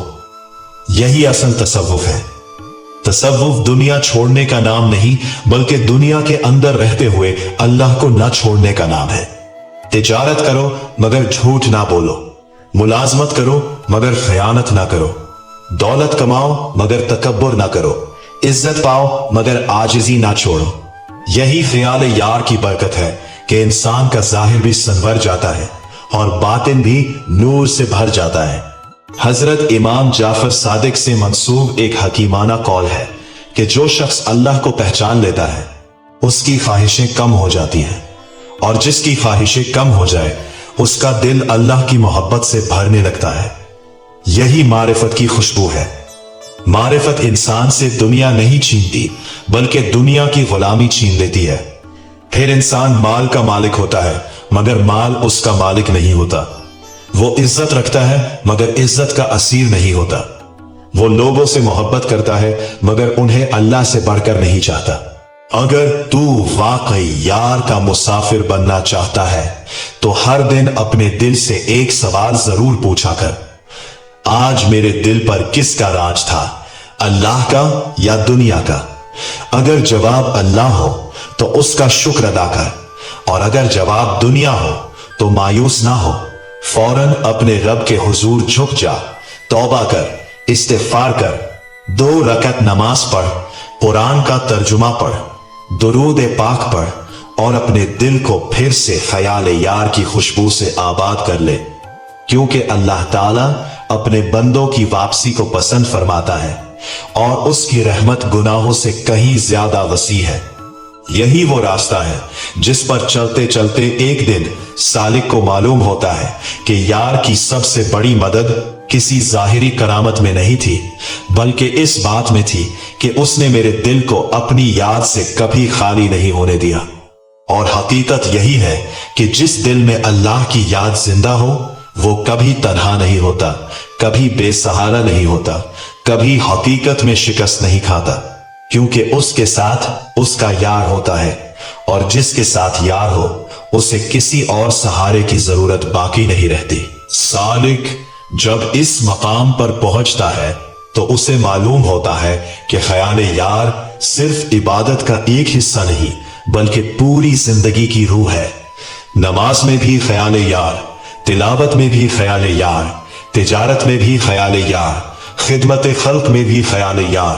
यही असल तसव्वुफ है। तसव्वुफ दुनिया छोड़ने का नाम नहीं बल्कि दुनिया के अंदर रहते हुए अल्लाह को न छोड़ने का नाम है। तिजारत करो मगर झूठ ना बोलो, मुलाजमत करो मगर खयानत ना करो, दौलत कमाओ मगर तकब्बुर ना करो, इज्जत पाओ मगर आजिजी ना छोड़ो। यही ख्याल यार की बरकत है कि इंसान का जाहिर भी संवर जाता है और बातिन भी नूर से भर जाता है। हजरत इमाम जाफर सादिक से मंसूब एक हकीमाना कौल है कि जो शख्स अल्लाह को पहचान लेता है उसकी ख्वाहिशें कम हो जाती हैं, और जिसकी ख्वाहिशें कम हो जाए उसका दिल अल्लाह की मोहब्बत से भरने लगता है। यही मारिफत की खुशबू है। मारिफत इंसान से दुनिया नहीं छीनती बल्कि दुनिया की गुलामी छीन लेती है। फिर इंसान माल का मालिक होता है मगर माल उसका मालिक नहीं होता। वो इज्जत रखता है मगर इज्जत का असीर नहीं होता। वो लोगों से मोहब्बत करता है मगर उन्हें अल्लाह से बढ़कर नहीं चाहता। अगर तू वाकई यार का मुसाफिर बनना चाहता है तो हर दिन अपने दिल से एक सवाल जरूर पूछा कर, आज मेरे दिल पर किसका राज था, अल्लाह का या दुनिया का? अगर जवाब अल्लाह हो तो उसका शुक्र अदा कर, और अगर जवाब दुनिया हो तो मायूस ना हो। फौरन अपने रब के हुजूर झुक जा, तौबा कर, इस्तिगफार कर, 2 रकत नमाज पढ़, कुरान का तर्जुमा पढ़, दुरूद पाक पढ़ और अपने दिल को फिर से ख्याल यार की खुशबू से आबाद कर ले, क्योंकि अल्लाह ताला अपने बंदों की वापसी को पसंद फरमाता है और उसकी रहमत गुनाहों से कहीं ज्यादा वसी है। यही वो रास्ता है जिस पर चलते चलते एक दिन सालिक को मालूम होता है कि यार की सबसे बड़ी मदद किसी जाहिरी करामत में नहीं थी बल्कि इस बात में थी कि उसने मेरे दिल को अपनी याद से कभी खाली नहीं होने दिया। और हकीकत यही है कि जिस दिल में अल्लाह की याद जिंदा हो वो कभी तन्हा नहीं होता, कभी बेसहारा नहीं होता, कभी हकीकत में शिकस्त नहीं खाता, क्योंकि उसके साथ उसका यार होता है, और जिसके साथ यार हो उसे किसी और सहारे की जरूरत बाकी नहीं रहती। सालिक जब इस मकाम पर पहुंचता है तो उसे मालूम होता है कि ख्याल यार सिर्फ इबादत का एक हिस्सा नहीं बल्कि पूरी जिंदगी की रूह है। नमाज में भी ख्याल यार, तिलावत में भी ख्याल यार, तिजारत में भी ख्याल यार, खिदमत खल्क में भी ख्याल यार,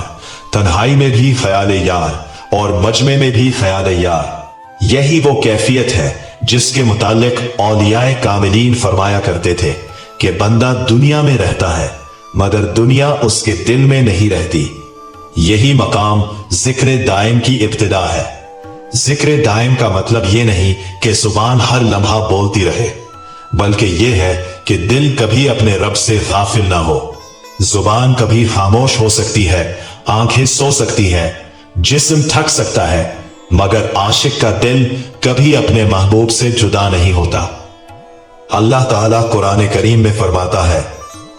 तन्हाई में भी ख्याल यार और मजमे में भी ख्याल यार। यही वो कैफियत है जिसके मुतालिक औलियाए कामिलीन फरमाया करते थे कि बंदा दुनिया में रहता है मगर दुनिया उसके दिल में नहीं रहती। यही मकाम जिक्र दायम की इब्तिदा है। जिक्र दायम का मतलब यह नहीं कि जुबान हर लम्हा बोलती रहे, बल्कि यह है कि दिल कभी अपने रब से गाफिल ना हो। जुबान कभी खामोश हो सकती है, आंखें सो सकती हैं, जिस्म थक सकता है, मगर आशिक का दिल कभी अपने महबूब से जुदा नहीं होता। अल्लाह ताला कुरान करीम में फरमाता है,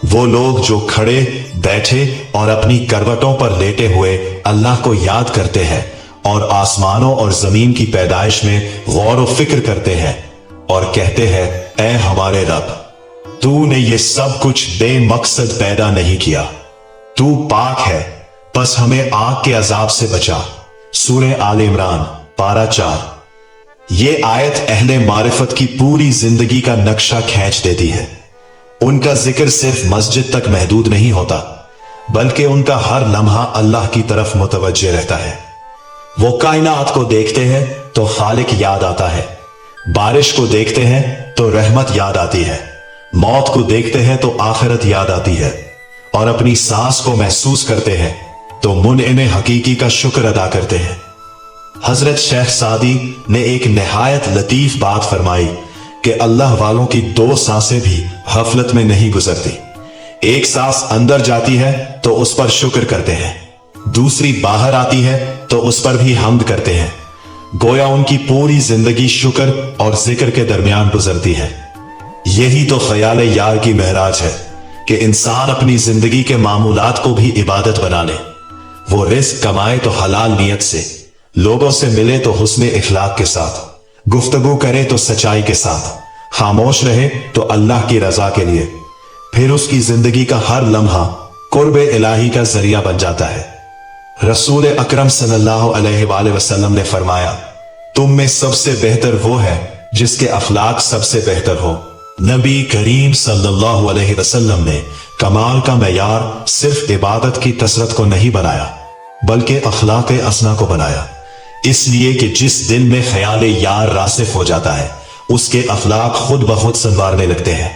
वो लोग जो खड़े बैठे और अपनी करवटों पर लेटे हुए अल्लाह को याद करते हैं और आसमानों और जमीन की पैदाइश में गौर व फिक्र करते हैं और कहते हैं, ऐ हमारे रब, तूने ये सब कुछ बेमकसद पैदा नहीं किया, तू पाक है, बस हमें आग के अजाब से बचा। सूरह आल इमरान पारा 4। ये आयत अहले मारिफत की पूरी जिंदगी का नक्शा खींच देती है। उनका जिक्र सिर्फ मस्जिद तक महदूद नहीं होता बल्कि उनका हर लम्हा अल्लाह की तरफ मुतवज्जे रहता है। वो कायनात को देखते हैं तो खालिक याद आता है, बारिश को देखते हैं तो रहमत याद आती है, मौत को देखते हैं तो आखिरत याद आती है, और अपनी सांस को महसूस करते हैं तो मुनइम हकीकी का शुक्र अदा करते हैं। हजरत शेख सादी ने एक निहायत लतीफ बात फरमाई कि अल्लाह वालों की दो सांसें भी गफलत में नहीं गुजरती। एक सांस अंदर जाती है तो उस पर शुक्र करते हैं, दूसरी बाहर आती है तो उस पर भी हम्द करते हैं। गोया उनकी पूरी जिंदगी शुक्र और जिक्र के दरमियान गुजरती है। यही तो ख्याल यार की महराज है कि इंसान अपनी जिंदगी के मामूलात को भी इबादत बना ले। वो रिस्क कमाए तो हलाल नियत से, लोगों से मिले तो हुस्न इखलाक के साथ, गुफ्तगू करे तो सच्चाई के साथ, खामोश रहे तो अल्लाह की रजा के लिए। फिर उसकी जिंदगी का हर लम्हा कुर्ब इलाही का जरिया बन जाता है। रसूल अकरम सल्लल्लाहु अलैहि वसल्लम ने फरमाया, तुम में सबसे बेहतर वो है जिसके अखलाक सबसे बेहतर हो। नबी करीम सल्लल्लाहु अलैहि वसल्लम ने कमाल का मैयार सिर्फ इबादत की कसरत को नहीं बनाया बल्कि अखलाक असना को बनाया। इसलिए कि जिस दिल में ख्याल यार रासिफ हो जाता है उसके अखलाक खुद ब खुद संवारने लगते हैं।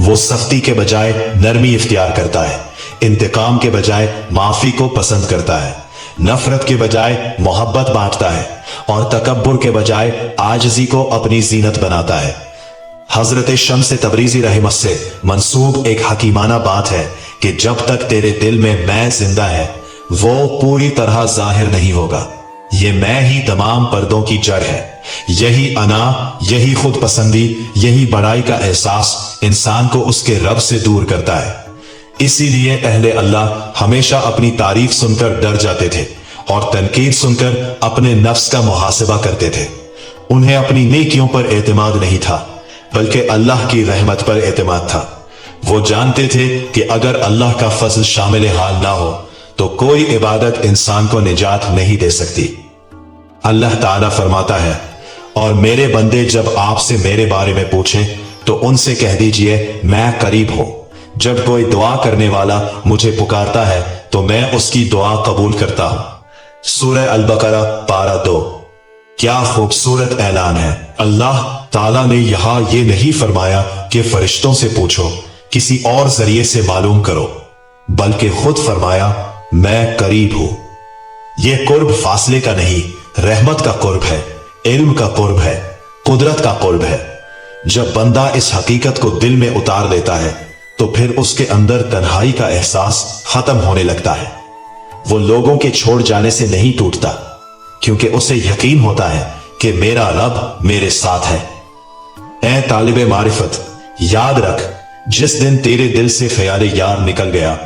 वो सख्ती के बजाय नरमी इख्तियार करता है, इंतकाम के बजाय माफी को पसंद करता है, नफरत के बजाय मोहब्बत बांटता है और तकब्बुर के बजाय आजिज़ी को अपनी जीनत बनाता है। हजरत शम्स तबरीजी रहमत से मंसूब एक हकीमाना बात है कि जब तक तेरे दिल में मैं जिंदा है वो पूरी तरह जाहिर नहीं होगा। ये मैं ही तमाम पर्दों की जड़ है। यही अना, यही खुद पसंदी, यही बड़ाई का एहसास इंसान को उसके रब से दूर करता है। इसीलिए अहले अल्लाह हमेशा अपनी तारीफ सुनकर डर जाते थे और तनकीद सुनकर अपने नफ्स का मुहासिबा करते थे। उन्हें अपनी नेकियों पर एतमाद नहीं था बल्कि अल्लाह की रहमत पर एतमाद था। वो जानते थे कि अगर अल्लाह का फजल शामिल हाल ना हो तो कोई इबादत इंसान को निजात नहीं दे सकती। अल्लाह ताला फरमाता है, और मेरे बंदे जब आपसे मेरे बारे में पूछें तो उनसे कह दीजिए मैं करीब हूं। जब कोई दुआ करने वाला मुझे पुकारता है तो मैं उसकी दुआ कबूल करता हूं। सूरह अल बकरा पारा 2। क्या खूबसूरत ऐलान है। अल्लाह ताला ने यहां ये नहीं फरमाया कि फरिश्तों से पूछो, किसी और जरिए से मालूम करो, बल्कि खुद फरमाया मैं करीब हूं। यह कुर्ब फासले का नहीं, रहमत का कुर्ब है, इल्म का कुर्ब है, कुदरत का कुर्ब है। जब बंदा इस हकीकत को दिल में उतार लेता है तो फिर उसके अंदर तन्हाई का एहसास खत्म होने लगता है। वो लोगों के छोड़ जाने से नहीं टूटता क्योंकि उसे यकीन होता है कि मेरा रब मेरे साथ है। ऐ तालिबे मारिफत, याद रख, जिस दिन तेरे दिल से ख्याल यार निकल गया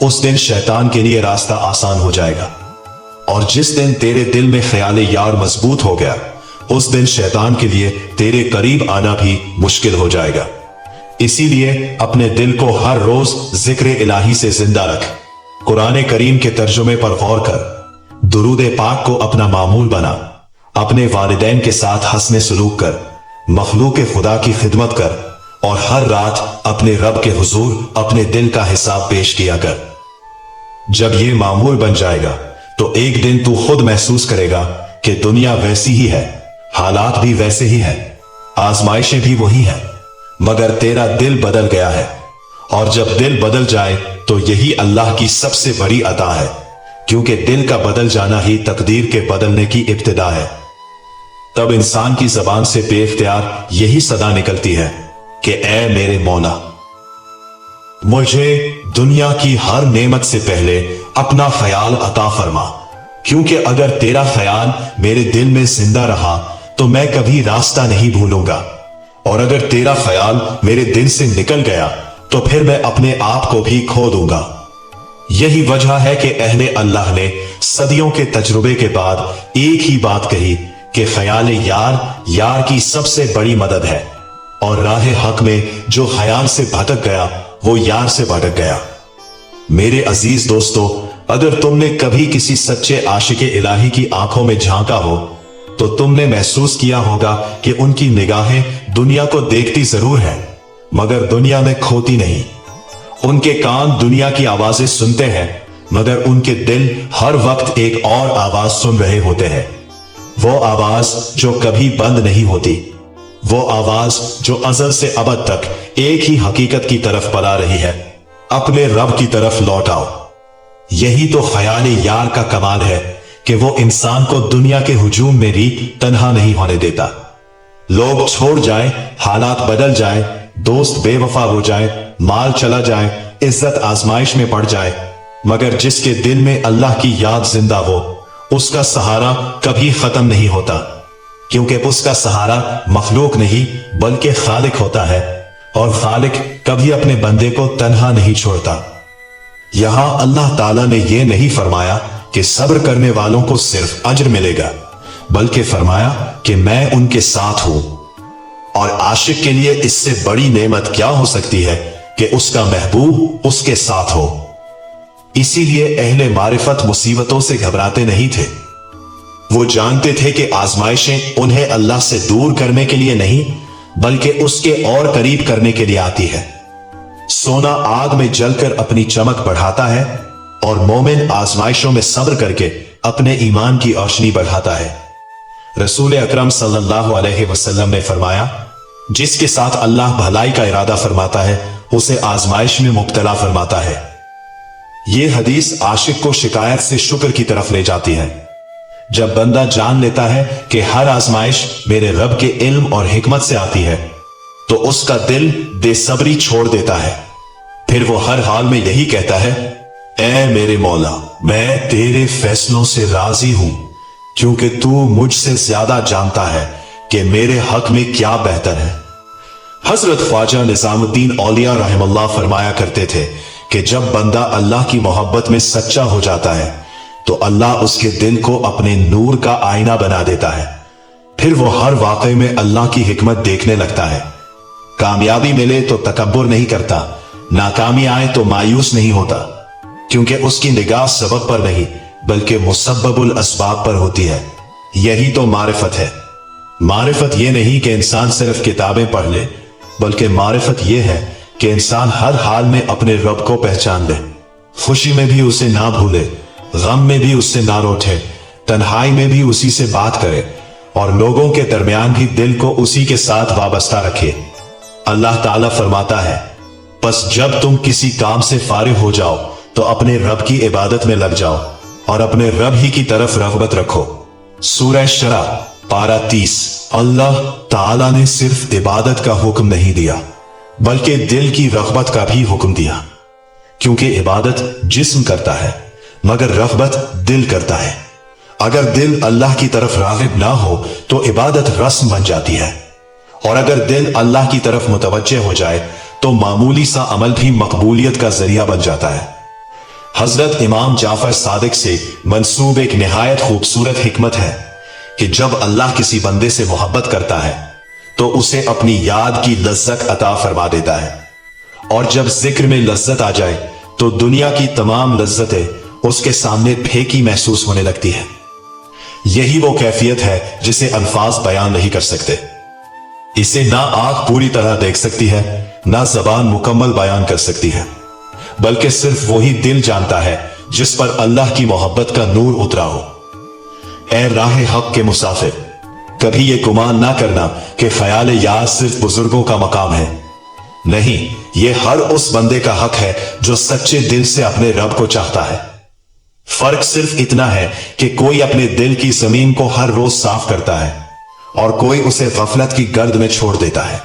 उस दिन शैतान के लिए रास्ता आसान हो जाएगा, और जिस दिन तेरे दिल में ख्याल यार मजबूत हो गया उस दिन शैतान के लिए तेरे करीब आना भी मुश्किल हो जाएगा। इसीलिए अपने दिल को हर रोज जिक्र इलाही से जिंदा रख। कुरान करीम के तर्जुमे पर गौर कर, दुरूद पाक को अपना मामूल बना, अपने वालिदैन के साथ हस्ने सलूक कर, मखलूक खुदा की खिदमत कर और हर रात अपने रब के हुजूर अपने दिल का हिसाब पेश किया कर। जब ये मामूल बन जाएगा तो एक दिन तू खुद महसूस करेगा कि दुनिया वैसी ही है, हालात भी वैसे ही है, आजमाइशें भी वही हैं, मगर तेरा दिल बदल गया है। और जब दिल बदल जाए तो यही अल्लाह की सबसे बड़ी अता है, क्योंकि दिल का बदल जाना ही तकदीर के बदलने की इब्तिदा है। तब इंसान की जबान से बेइख्तियार यही सदा निकलती है कि ऐ मेरे मौला, मुझे दुनिया की हर नेमत से पहले अपना ख्याल अता फरमा, क्योंकि अगर तेरा ख्याल मेरे दिल में जिंदा रहा तो मैं कभी रास्ता नहीं भूलूंगा, और अगर तेरा ख्याल मेरे दिल से निकल गया तो फिर मैं अपने आप को भी खो दूंगा। यही वजह है कि अहले अल्लाह ने सदियों के तजुर्बे के बाद एक ही बात कही कि ख्याल यार की सबसे बड़ी मदद है, और राह हक में जो ख्याल से भटक गया वो यार से भटक गया। मेरे अजीज दोस्तों, अगर तुमने कभी किसी सच्चे आशिक इलाही की आंखों में झांका हो तो तुमने महसूस किया होगा कि उनकी निगाहें दुनिया को देखती जरूर हैं मगर दुनिया में खोती नहीं। उनके कान दुनिया की आवाजें सुनते हैं मगर उनके दिल हर वक्त एक और आवाज सुन रहे होते हैं, वो आवाज जो कभी बंद नहीं होती, वो आवाज जो अज़ल से अबद तक एक ही हकीकत की तरफ पला रही है। अपने रब की तरफ लौट आओ। यही तो ख्याल यार का कमाल है कि वो इंसान को दुनिया के हुजूम में भी तन्हा नहीं होने देता। लोग छोड़ जाए, हालात बदल जाए, दोस्त बेवफा हो जाए, माल चला जाए, इज्जत आजमाइश में पड़ जाए, मगर जिसके दिल में अल्लाह की याद जिंदा हो, उसका सहारा कभी खत्म नहीं होता, क्योंकि उसका सहारा मखलूक नहीं बल्कि खालिक होता है, और खालिक कभी अपने बंदे को तन्हा नहीं छोड़ता। यहां अल्लाह ताला ने यह नहीं फरमाया कि सब्र करने वालों को सिर्फ अज्र मिलेगा, बल्कि फरमाया कि मैं उनके साथ हूं। और आशिक के लिए इससे बड़ी नेमत क्या हो सकती है कि उसका महबूब उसके साथ हो। इसीलिए अहले मारिफत मुसीबतों से घबराते नहीं थे। वो जानते थे कि आजमाइशें उन्हें अल्लाह से दूर करने के लिए नहीं बल्कि उसके और करीब करने के लिए आती है। सोना आग में जलकर अपनी चमक बढ़ाता है और मोमिन आजमाइशों में सब्र करके अपने ईमान की रोशनी बढ़ाता है। रसूल अकरम सल्लल्लाहु अलैहि वसल्लम ने फरमाया, जिसके साथ अल्लाह भलाई का इरादा फरमाता है उसे आजमाइश में मुब्तला फरमाता है। यह हदीस आशिक को शिकायत से शुक्र की तरफ ले जाती है। जब बंदा जान लेता है कि हर आजमाइश मेरे रब के इल्म और हिकमत से आती है, तो उसका दिल बेसब्री छोड़ देता है। फिर वो हर हाल में यही कहता है, ऐ मेरे मौला, मैं तेरे फैसलों से राजी हूं, क्योंकि तू मुझसे ज्यादा जानता है कि मेरे हक में क्या बेहतर है। हजरत ख्वाजा निजामुद्दीन औलिया रहमतुल्लाह फरमाया करते थे कि जब बंदा अल्लाह की मोहब्बत में सच्चा हो जाता है तो अल्लाह उसके दिल को अपने नूर का आईना बना देता है। फिर वो हर वाक़े में अल्लाह की हिकमत देखने लगता है। कामयाबी मिले तो तकब्बुर नहीं करता, नाकामी आए तो मायूस नहीं होता, क्योंकि उसकी निगाह सबब पर नहीं बल्कि मुसब्बबुल असबाब पर होती है। यही तो मारिफत है। मारिफत यह नहीं कि इंसान सिर्फ किताबें पढ़ ले, बल्कि मारिफत यह है कि इंसान हर हाल में अपने रब को पहचान ले, खुशी में भी उसे ना भूले, गम में भी उससे ना रोठे, तन्हाई में भी उसी से बात करे और लोगों के दरमियान भी दिल को उसी के साथ वाबस्ता रखे। अल्लाह ताला फरमाता है, बस जब तुम किसी काम से फारिग हो जाओ तो अपने रब की इबादत में लग जाओ और अपने रब ही की तरफ रग़बत रखो। सूरह शरा पारा 30। अल्लाह ताला ने सिर्फ इबादत का हुक्म नहीं दिया बल्कि दिल की रग़बत का भी हुक्म दिया, क्योंकि इबादत जिस्म करता है मगर रग़बत दिल करता है। अगर दिल अल्लाह की तरफ राग़िब ना हो तो इबादत रस्म बन जाती है, और अगर दिल अल्लाह की तरफ मुतवज्जे हो जाए तो मामूली सा अमल भी मकबूलियत का जरिया बन जाता है। हजरत इमाम जाफर सादिक से मंसूब एक निहायत खूबसूरत हिकमत है कि जब अल्लाह किसी बंदे से मोहब्बत करता है तो उसे अपनी याद की लज्जत अता फरमा देता है, और जब जिक्र में लज्जत आ जाए तो दुनिया की तमाम लज्जतें उसके सामने फेंकी महसूस होने लगती है। यही वो कैफियत है जिसे अल्फाज बयान नहीं कर सकते। इसे ना आंख पूरी तरह देख सकती है, ना जबान मुकम्मल बयान कर सकती है, बल्कि सिर्फ वही दिल जानता है जिस पर अल्लाह की मोहब्बत का नूर उतरा हो। ऐ राह हक के मुसाफिर, कभी ये गुमान ना करना कि ख्याल याद सिर्फ बुजुर्गों का मकाम है। नहीं, ये हर उस बंदे का हक है जो सच्चे दिल से अपने रब को चाहता है। फर्क सिर्फ इतना है कि कोई अपने दिल की जमीन को हर रोज साफ करता है और कोई उसे गफलत की गर्द में छोड़ देता है।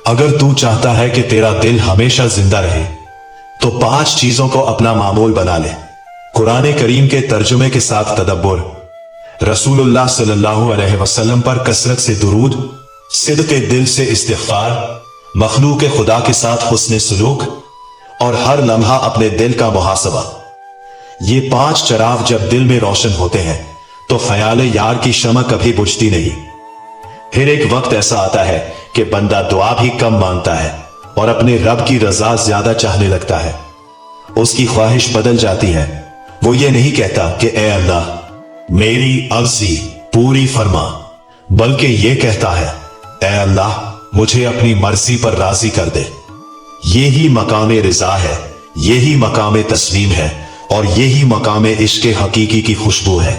अगर तू चाहता है कि तेरा दिल हमेशा जिंदा रहे तो 5 चीजों को अपना मामूल बना ले। कुरान करीम के तर्जुमे के साथ तदब्बुर, रसूलुल्लाह सल्लल्लाहु अलैहि वसल्लम पर कसरत से दुरूद, सिद्क़े दिल से इस्तिग़फ़ार, मखलूक़ खुदा के साथ हुस्न सलूक और हर लम्हा अपने दिल का मुहासबा। ये 5 चराग जब दिल में रोशन होते हैं तो ख्याल यार की शमा कभी बुझती नहीं। फिर एक वक्त ऐसा आता है कि बंदा दुआ भी कम मांगता है और अपने रब की रजा ज्यादा चाहने लगता है। उसकी ख्वाहिश बदल जाती है। वो ये नहीं कहता कि ए अल्लाह मेरी अर्जी पूरी फरमा, बल्कि ये कहता है, ए अल्लाह मुझे अपनी मर्जी पर राजी कर दे। यही मकाम रिजा है, यही मकाम तस्लीम है और यही मकाम इश्क हकीकी की खुशबू है।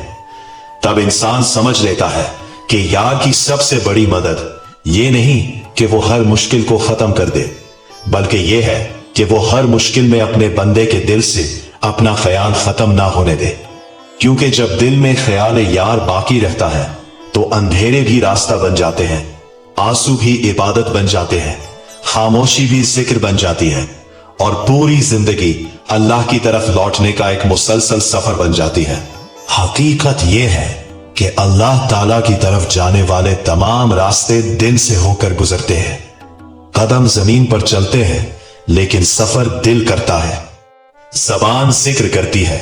तब इंसान समझ लेता है कि यार की सबसे बड़ी मदद ये नहीं कि वो हर मुश्किल को खत्म कर दे, बल्कि ये है कि वो हर मुश्किल में अपने बंदे के दिल से अपना ख्याल खत्म ना होने दे, क्योंकि जब दिल में ख्याल यार बाकी रहता है तो अंधेरे भी रास्ता बन जाते हैं, आंसू भी इबादत बन जाते हैं, खामोशी भी जिक्र बन जाती है और पूरी जिंदगी अल्लाह की तरफ लौटने का एक मुसलसल सफर बन जाती है। हकीकत यह है कि अल्लाह ताला की तरफ जाने वाले तमाम रास्ते दिल से होकर गुजरते हैं। कदम जमीन पर चलते हैं लेकिन सफर दिल करता है। जबान जिक्र करती है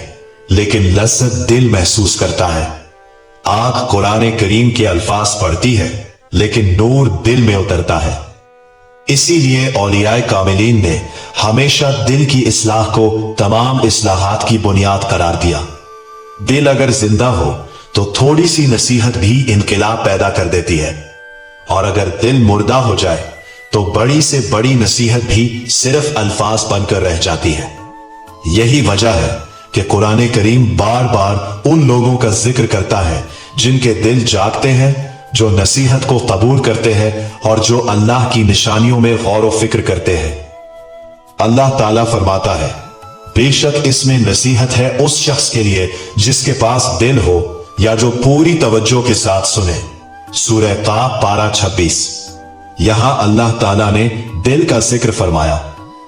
लेकिन लज्जत दिल महसूस करता है। आंख कुरान करीम के अल्फाज पढ़ती है लेकिन नूर दिल में उतरता है। इसीलिए औलियाए कामिलीन ने हमेशा दिल की इस्लाह को तमाम इस्लाहात की बुनियाद करार दिया। दिल अगर जिंदा हो तो थोड़ी सी नसीहत भी इनकलाब पैदा कर देती है, और अगर दिल मुर्दा हो जाए तो बड़ी से बड़ी नसीहत भी सिर्फ अल्फाज बनकर रह जाती है। यही वजह है कि कुरान करीम बार बार उन लोगों का जिक्र करता है जिनके दिल जागते हैं, जो नसीहत को कबूल करते हैं और जो अल्लाह की निशानियों में गौर व फिक्र करते हैं। अल्लाह ताला फरमाता है, बेशक इसमें नसीहत है उस शख्स के लिए जिसके पास दिल हो या जो पूरी तवज्जो के साथ सुने। सूरह काफ पारा 26। यहां अल्लाह ताला ने दिल का जिक्र फरमाया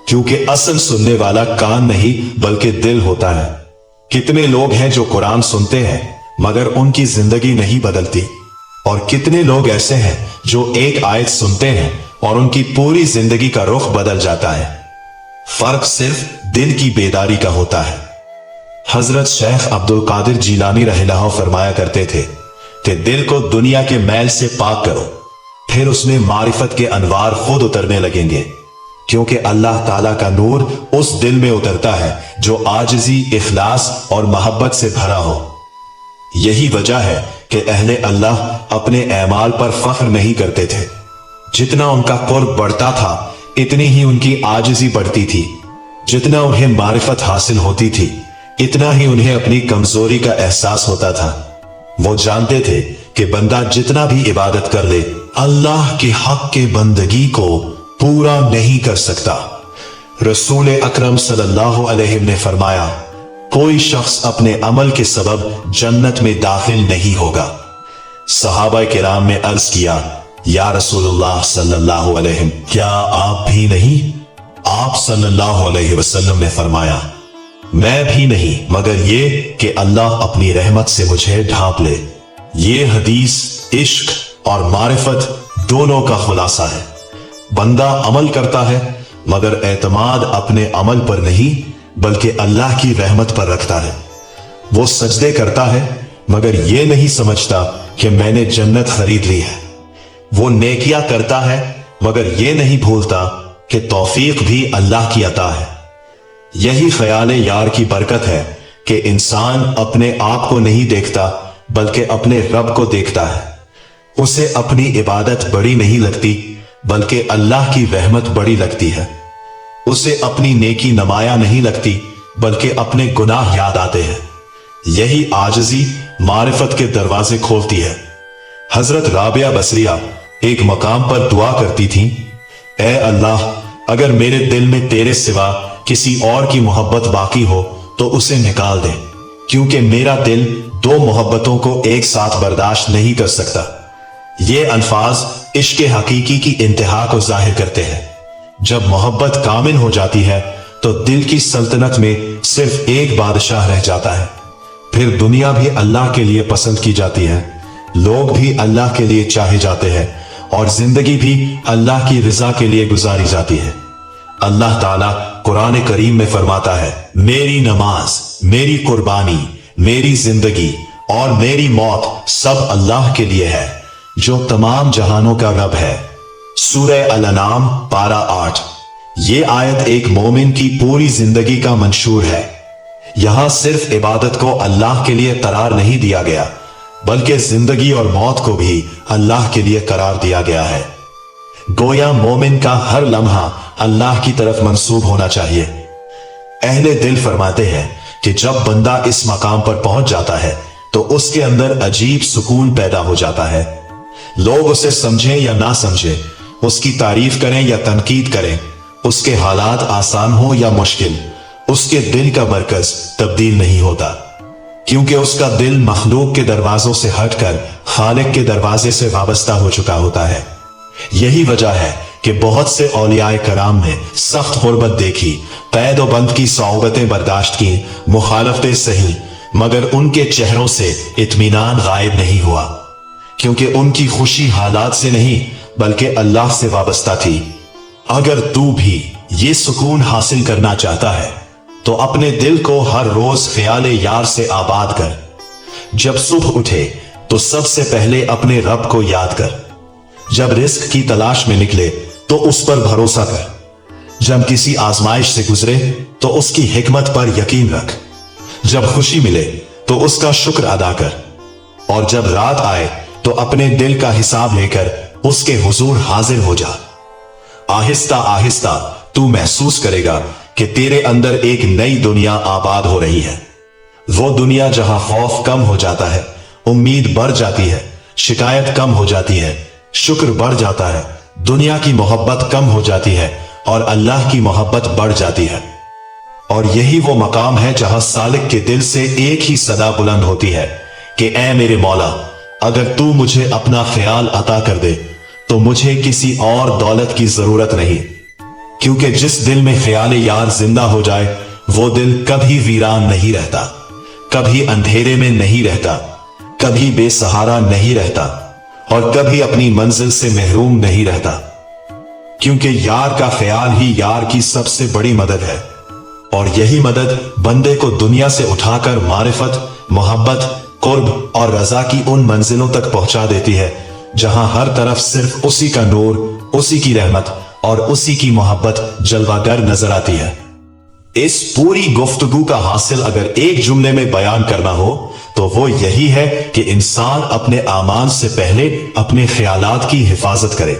क्योंकि असल सुनने वाला कान नहीं बल्कि दिल होता है। कितने लोग हैं जो कुरान सुनते हैं मगर उनकी जिंदगी नहीं बदलती, और कितने लोग ऐसे हैं जो एक आयत सुनते हैं और उनकी पूरी जिंदगी का रुख बदल जाता है। फर्क सिर्फ दिल की बेदारी का होता है। हजरत शेख अब्दुल कादिर जीलानी रहमतुल्लाह फरमाया करते थे कि दिल को दुनिया के मैल से पाक करो, फिर उसमें मारिफत के अनवार खुद उतरने लगेंगे, क्योंकि अल्लाह ताला का नूर उस दिल में उतरता है जो आजिज़ी, इखलास और मोहब्बत से भरा हो। यही वजह है कि अहले अल्लाह अपने ऐमाल पर फख्र नहीं करते थे। जितना उनका कुर्ब बढ़ता था इतनी ही उनकी आजिज़ी बढ़ती थी। जितना उन्हें मारिफत हासिल होती थी इतना ही उन्हें अपनी कमजोरी का एहसास होता था। वो जानते थे कि बंदा जितना भी इबादत कर ले अल्लाह के हक के बंदगी को पूरा नहीं कर सकता। रसूल अकरम सल्लल्लाहु अलैहि वसल्लम ने फरमाया, कोई शख्स अपने अमल के सबब जन्नत में दाखिल नहीं होगा। सहाबा किराम ने अर्ज किया, या रसूलुल्लाह सल्लल्लाहु अलैहि वसल्लम, क्या आप भी नहीं? आप सल्लल्लाहु अलैहि वसल्लम ने फरमाया, मैं भी नहीं, मगर ये कि अल्लाह अपनी रहमत से मुझे ढांप ले। ये हदीस इश्क और मारिफत दोनों का खुलासा है। बंदा अमल करता है मगर एतमाद अपने अमल पर नहीं बल्कि अल्लाह की रहमत पर रखता है। वो सजदे करता है मगर ये नहीं समझता कि मैंने जन्नत खरीद ली है। वो नेकियां करता है मगर ये नहीं भूलता कि तौफीक भी अल्लाह की अता है। यही ख्याल यार की बरकत है कि इंसान अपने आप को नहीं देखता बल्कि अपने रब को देखता है। उसे अपनी इबादत बड़ी नहीं लगती बल्कि अल्लाह की रहमत बड़ी लगती है। उसे अपनी नेकी नमाया नहीं लगती बल्कि अपने गुनाह याद आते हैं। यही आजिज़ी मारिफत के दरवाजे खोलती है। हजरत राबिया बसरिया एक मकाम पर दुआ करती थीं, ऐ अल्लाह, अगर मेरे दिल में तेरे सिवा किसी और की मोहब्बत बाकी हो तो उसे निकाल दे, क्योंकि मेरा दिल दो मोहब्बतों को एक साथ बर्दाश्त नहीं कर सकता। ये अल्फाज इश्क हकीकी की इंतहा को जाहिर करते हैं। जब मोहब्बत कामिल हो जाती है तो दिल की सल्तनत में सिर्फ एक बादशाह रह जाता है। फिर दुनिया भी अल्लाह के लिए पसंद की जाती है, लोग भी अल्लाह के लिए चाहे जाते हैं और जिंदगी भी अल्लाह की रिजा के लिए गुजारी जाती है। अल्लाह ताला कुरान करीम में फरमाता है, मेरी नमाज, मेरी कुर्बानी, मेरी जिंदगी और मेरी मौत सब अल्लाह के लिए है जो तमाम जहानों का रब है। सूरह अल-अनाम पारा 8। ये आयत एक मोमिन की पूरी जिंदगी का मंशूर है। यहां सिर्फ इबादत को अल्लाह के लिए करार नहीं दिया गया बल्कि जिंदगी और मौत को भी अल्लाह के लिए करार दिया गया है। गोया मोमिन का हर लम्हा अल्लाह की तरफ मंसूब होना चाहिए। अहले दिल फरमाते हैं कि जब बंदा इस मकाम पर पहुंच जाता है तो उसके अंदर अजीब सुकून पैदा हो जाता है। लोग उसे समझें या ना समझें, उसकी तारीफ करें या तनकीद करें, उसके हालात आसान हो या मुश्किल, उसके दिल का मरकज तब्दील नहीं होता, क्योंकि उसका दिल मखलूक के दरवाजों से हटकर खालिक के दरवाजे से वाबस्ता हो चुका होता है। यही वजह है कि बहुत से औलियाए कराम ने सख्त गुर्बत देखी, कैद व बंद की सौबतें बर्दाश्त की, मुखालफतें सही, मगर उनके चेहरों से इत्मीनान गायब नहीं हुआ, क्योंकि उनकी खुशी हालात से नहीं बल्कि अल्लाह से वाबस्ता थी। अगर तू भी ये सुकून हासिल करना चाहता है तो अपने दिल को हर रोज ख्याल यार से आबाद कर। जब सुबह उठे तो सबसे पहले अपने रब को याद कर। जब रिस्क की तलाश में निकले तो उस पर भरोसा कर। जब किसी आजमाइश से गुजरे तो उसकी हिकमत पर यकीन रख। जब खुशी मिले तो उसका शुक्र अदा कर, और जब रात आए तो अपने दिल का हिसाब लेकर उसके हुजूर हाजिर हो जा। आहिस्ता आहिस्ता तू महसूस करेगा कि तेरे अंदर एक नई दुनिया आबाद हो रही है। वो दुनिया जहां खौफ कम हो जाता है, उम्मीद बढ़ जाती है, शिकायत कम हो जाती है, शुक्र बढ़ जाता है, दुनिया की मोहब्बत कम हो जाती है और अल्लाह की मोहब्बत बढ़ जाती है। और यही वो मकाम है जहां सालिक के दिल से एक ही सदा बुलंद होती है कि ऐ मेरे मौला, अगर तू मुझे अपना ख्याल अता कर दे तो मुझे किसी और दौलत की जरूरत नहीं, क्योंकि जिस दिल में ख्याल यार जिंदा हो जाए वो दिल कभी वीरान नहीं रहता, कभी अंधेरे में नहीं रहता, कभी बेसहारा नहीं रहता और कभी अपनी मंजिल से महरूम नहीं रहता, क्योंकि यार का ख्याल ही यार की सबसे बड़ी मदद है। और यही मदद बंदे को दुनिया से उठाकर मारिफत, मोहब्बत, कुर्ब और रजा की उन मंजिलों तक पहुंचा देती है जहां हर तरफ सिर्फ उसी का नूर, उसी की रहमत और उसी की मोहब्बत जलवागर नजर आती है। इस पूरी गुफ्तगू का हासिल अगर एक जुमले में बयान करना हो तो वो यही है कि इंसान अपने आमाल से पहले अपने ख्यालात की हिफाजत करे,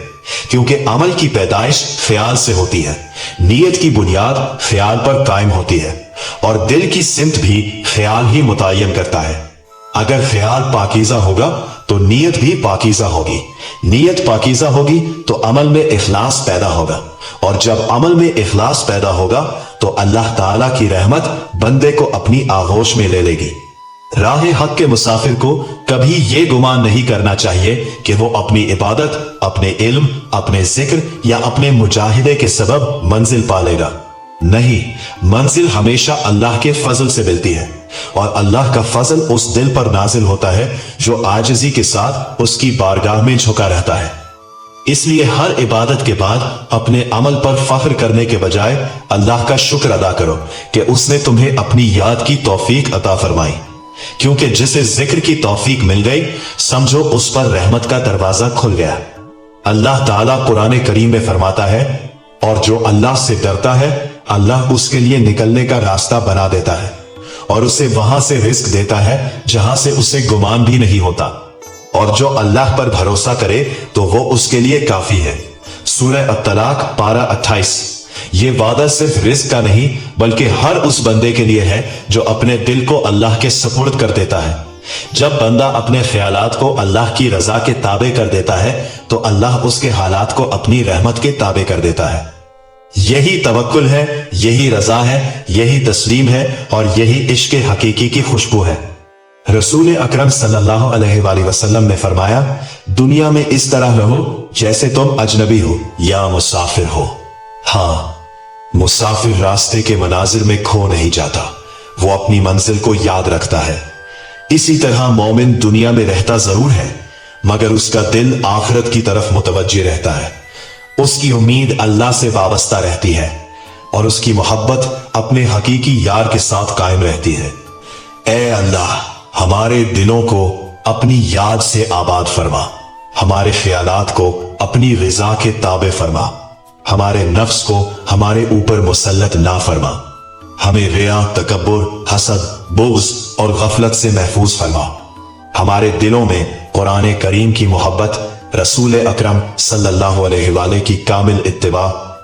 क्योंकि अमल की पैदाइश ख्याल से होती है, नीयत की बुनियाद ख्याल पर कायम होती है और दिल की सिमत भी ख्याल ही मुतय्यन करता है। अगर ख्याल पाकीज़ा होगा तो नीयत भी पाकीज़ा होगी, नीयत पाकीज़ा होगी तो अमल में इखलास पैदा होगा, और जब अमल में इखलास पैदा होगा तो अल्लाह ताला की रहमत बंदे को अपनी आगोश में ले लेगी। राह हक के मुसाफिर को कभी ये गुमान नहीं करना चाहिए कि वो अपनी इबादत, अपने इल्म, अपने जिक्र या अपने मुजाहिदे के सबब मंजिल पा लेगा। नहीं, मंजिल हमेशा अल्लाह के फजल से मिलती है, और अल्लाह का फजल उस दिल पर नाजिल होता है जो आजिजी के साथ उसकी बारगाह में झुका रहता है। इसलिए हर इबादत के बाद अपने अमल पर फख्र करने के बजाय अल्लाह का शुक्र अदा करो कि उसने तुम्हें अपनी याद की तौफीक अता फरमाई, क्योंकि जिसे जिक्र की तौफीक मिल गई समझो उस पर रहमत का दरवाजा खुल गया। अल्लाह ताला कुरान करीम में फरमाता है, और जो अल्लाह से डरता है अल्लाह उसके लिए निकलने का रास्ता बना देता है और उसे वहां से रिस्क देता है जहां से उसे गुमान भी नहीं होता, और जो अल्लाह पर भरोसा करे तो वो उसके लिए काफी है। सूरह अत-तलाक पारा 28। ये वादा सिर्फ रिस्क का नहीं बल्कि हर उस बंदे के लिए है जो अपने दिल को अल्लाह के सुपुर्द कर देता है। जब बंदा अपने ख्यालात को अल्लाह की रजा के ताबे कर देता है तो अल्लाह उसके हालात को अपनी रहमत के ताबे कर देता है। यही तवक्कुल है, यही रजा है, यही तस्लीम है और यही इश्क हकीकी की खुशबू है। रसूल अकरम सल्लल्लाहु अलैहि वसल्लम ने फरमाया, दुनिया में इस तरह रहो जैसे तुम अजनबी हो या मुसाफिर हो। हाँ, मुसाफिर रास्ते के मनाजिर में खो नहीं जाता, वो अपनी मंजिल को याद रखता है। इसी तरह मोमिन दुनिया में रहता जरूर है मगर उसका दिल आखिरत की तरफ मुतवज्जे रहता है। उसकी उम्मीद अल्लाह से वाबस्ता रहती है और उसकी मोहब्बत अपने हकीकी यार के साथ कायम रहती है। ए अल्लाह, हमारे दिलों को अपनी याद से आबाद फरमा, हमारे ख्यालात को अपनी रिजा के ताबे फरमा, हमारे नफ्स को हमारे ऊपर मुसल्लत ना फरमा, हमें रिया, तकब्बुर, हसद, बुग़्ज़ और गफलत से महफूज फरमा। हमारे दिलों में कुरान करीम की मोहब्बत, रसूल अकरम सल्लल्लाहु अलैहि वसल्लम की कामिल इत्तिबा,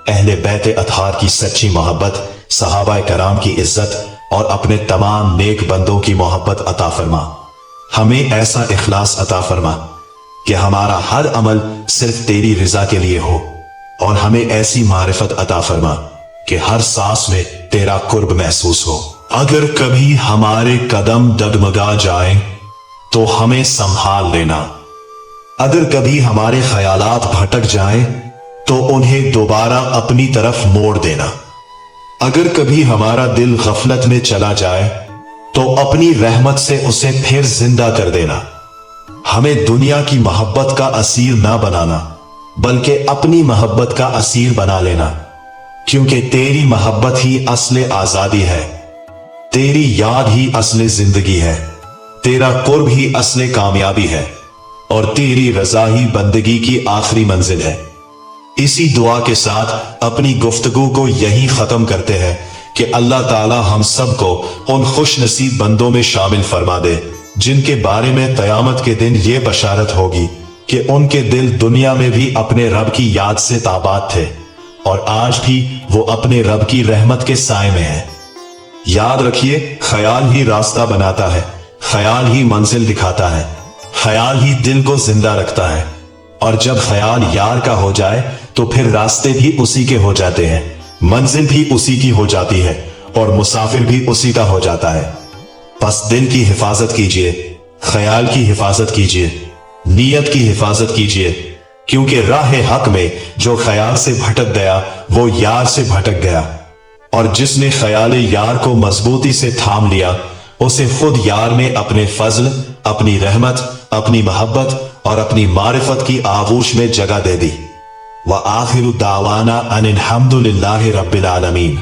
अहले बैत अतहार की सच्ची मोहब्बत, सहाबा कराम की इज्जत और अपने तमाम नेक बंदों की मोहब्बत अता फरमा। हमें ऐसा इखलास अता फरमा कि हमारा हर अमल सिर्फ तेरी रिजा के लिए हो। और हमें ऐसी मारिफत अता फरमा कि हर सांस में तेरा कुर्ब महसूस हो। अगर कभी हमारे कदम डगमगा जाए तो हमें संभाल लेना। अगर कभी हमारे ख्यालात भटक जाएं तो उन्हें दोबारा अपनी तरफ मोड़ देना। अगर कभी हमारा दिल गफलत में चला जाए तो अपनी रहमत से उसे फिर जिंदा कर देना। हमें दुनिया की मोहब्बत का असीर ना बनाना, बल्कि अपनी मोहब्बत का असीर बना लेना, क्योंकि तेरी मोहब्बत ही असले आजादी है, तेरी याद ही असले जिंदगी है, तेरा कुर्ब ही असले कामयाबी है और तेरी रजा ही बंदगी की आखिरी मंजिल है। इसी दुआ के साथ अपनी गुफ्तगू को यहीं खत्म करते हैं कि अल्लाह ताला हम सबको उन खुश नसीब बंदों में शामिल फरमा दे जिनके बारे में क़यामत के दिन ये बशारत होगी कि उनके दिल दुनिया में भी अपने रब की याद से ताबाद थे और आज भी वो अपने रब की रहमत के साए में है। याद रखिए, ख्याल ही रास्ता बनाता है, ख्याल ही मंजिल दिखाता है, ख्याल ही दिल को जिंदा रखता है और जब ख्याल यार का हो जाए तो फिर रास्ते भी उसी के हो जाते हैं, मंजिल भी उसी की हो जाती है और मुसाफिर भी उसी का हो जाता है। बस दिल की हिफाजत कीजिए, ख्याल की हिफाजत कीजिए, नीयत की हिफाजत कीजिए, क्योंकि राह हक में जो ख्याल से भटक गया वो यार से भटक गया और जिसने ख्याल यार को मजबूती से थाम लिया उसे खुद यार ने अपने फजल, अपनी रहमत, अपनी मोहब्बत और अपनी मारिफत की आगोश में जगह दे दी। व आखिरु दावाना अनिल हम्दुलिल्लाहि रब्बिल आलमीन।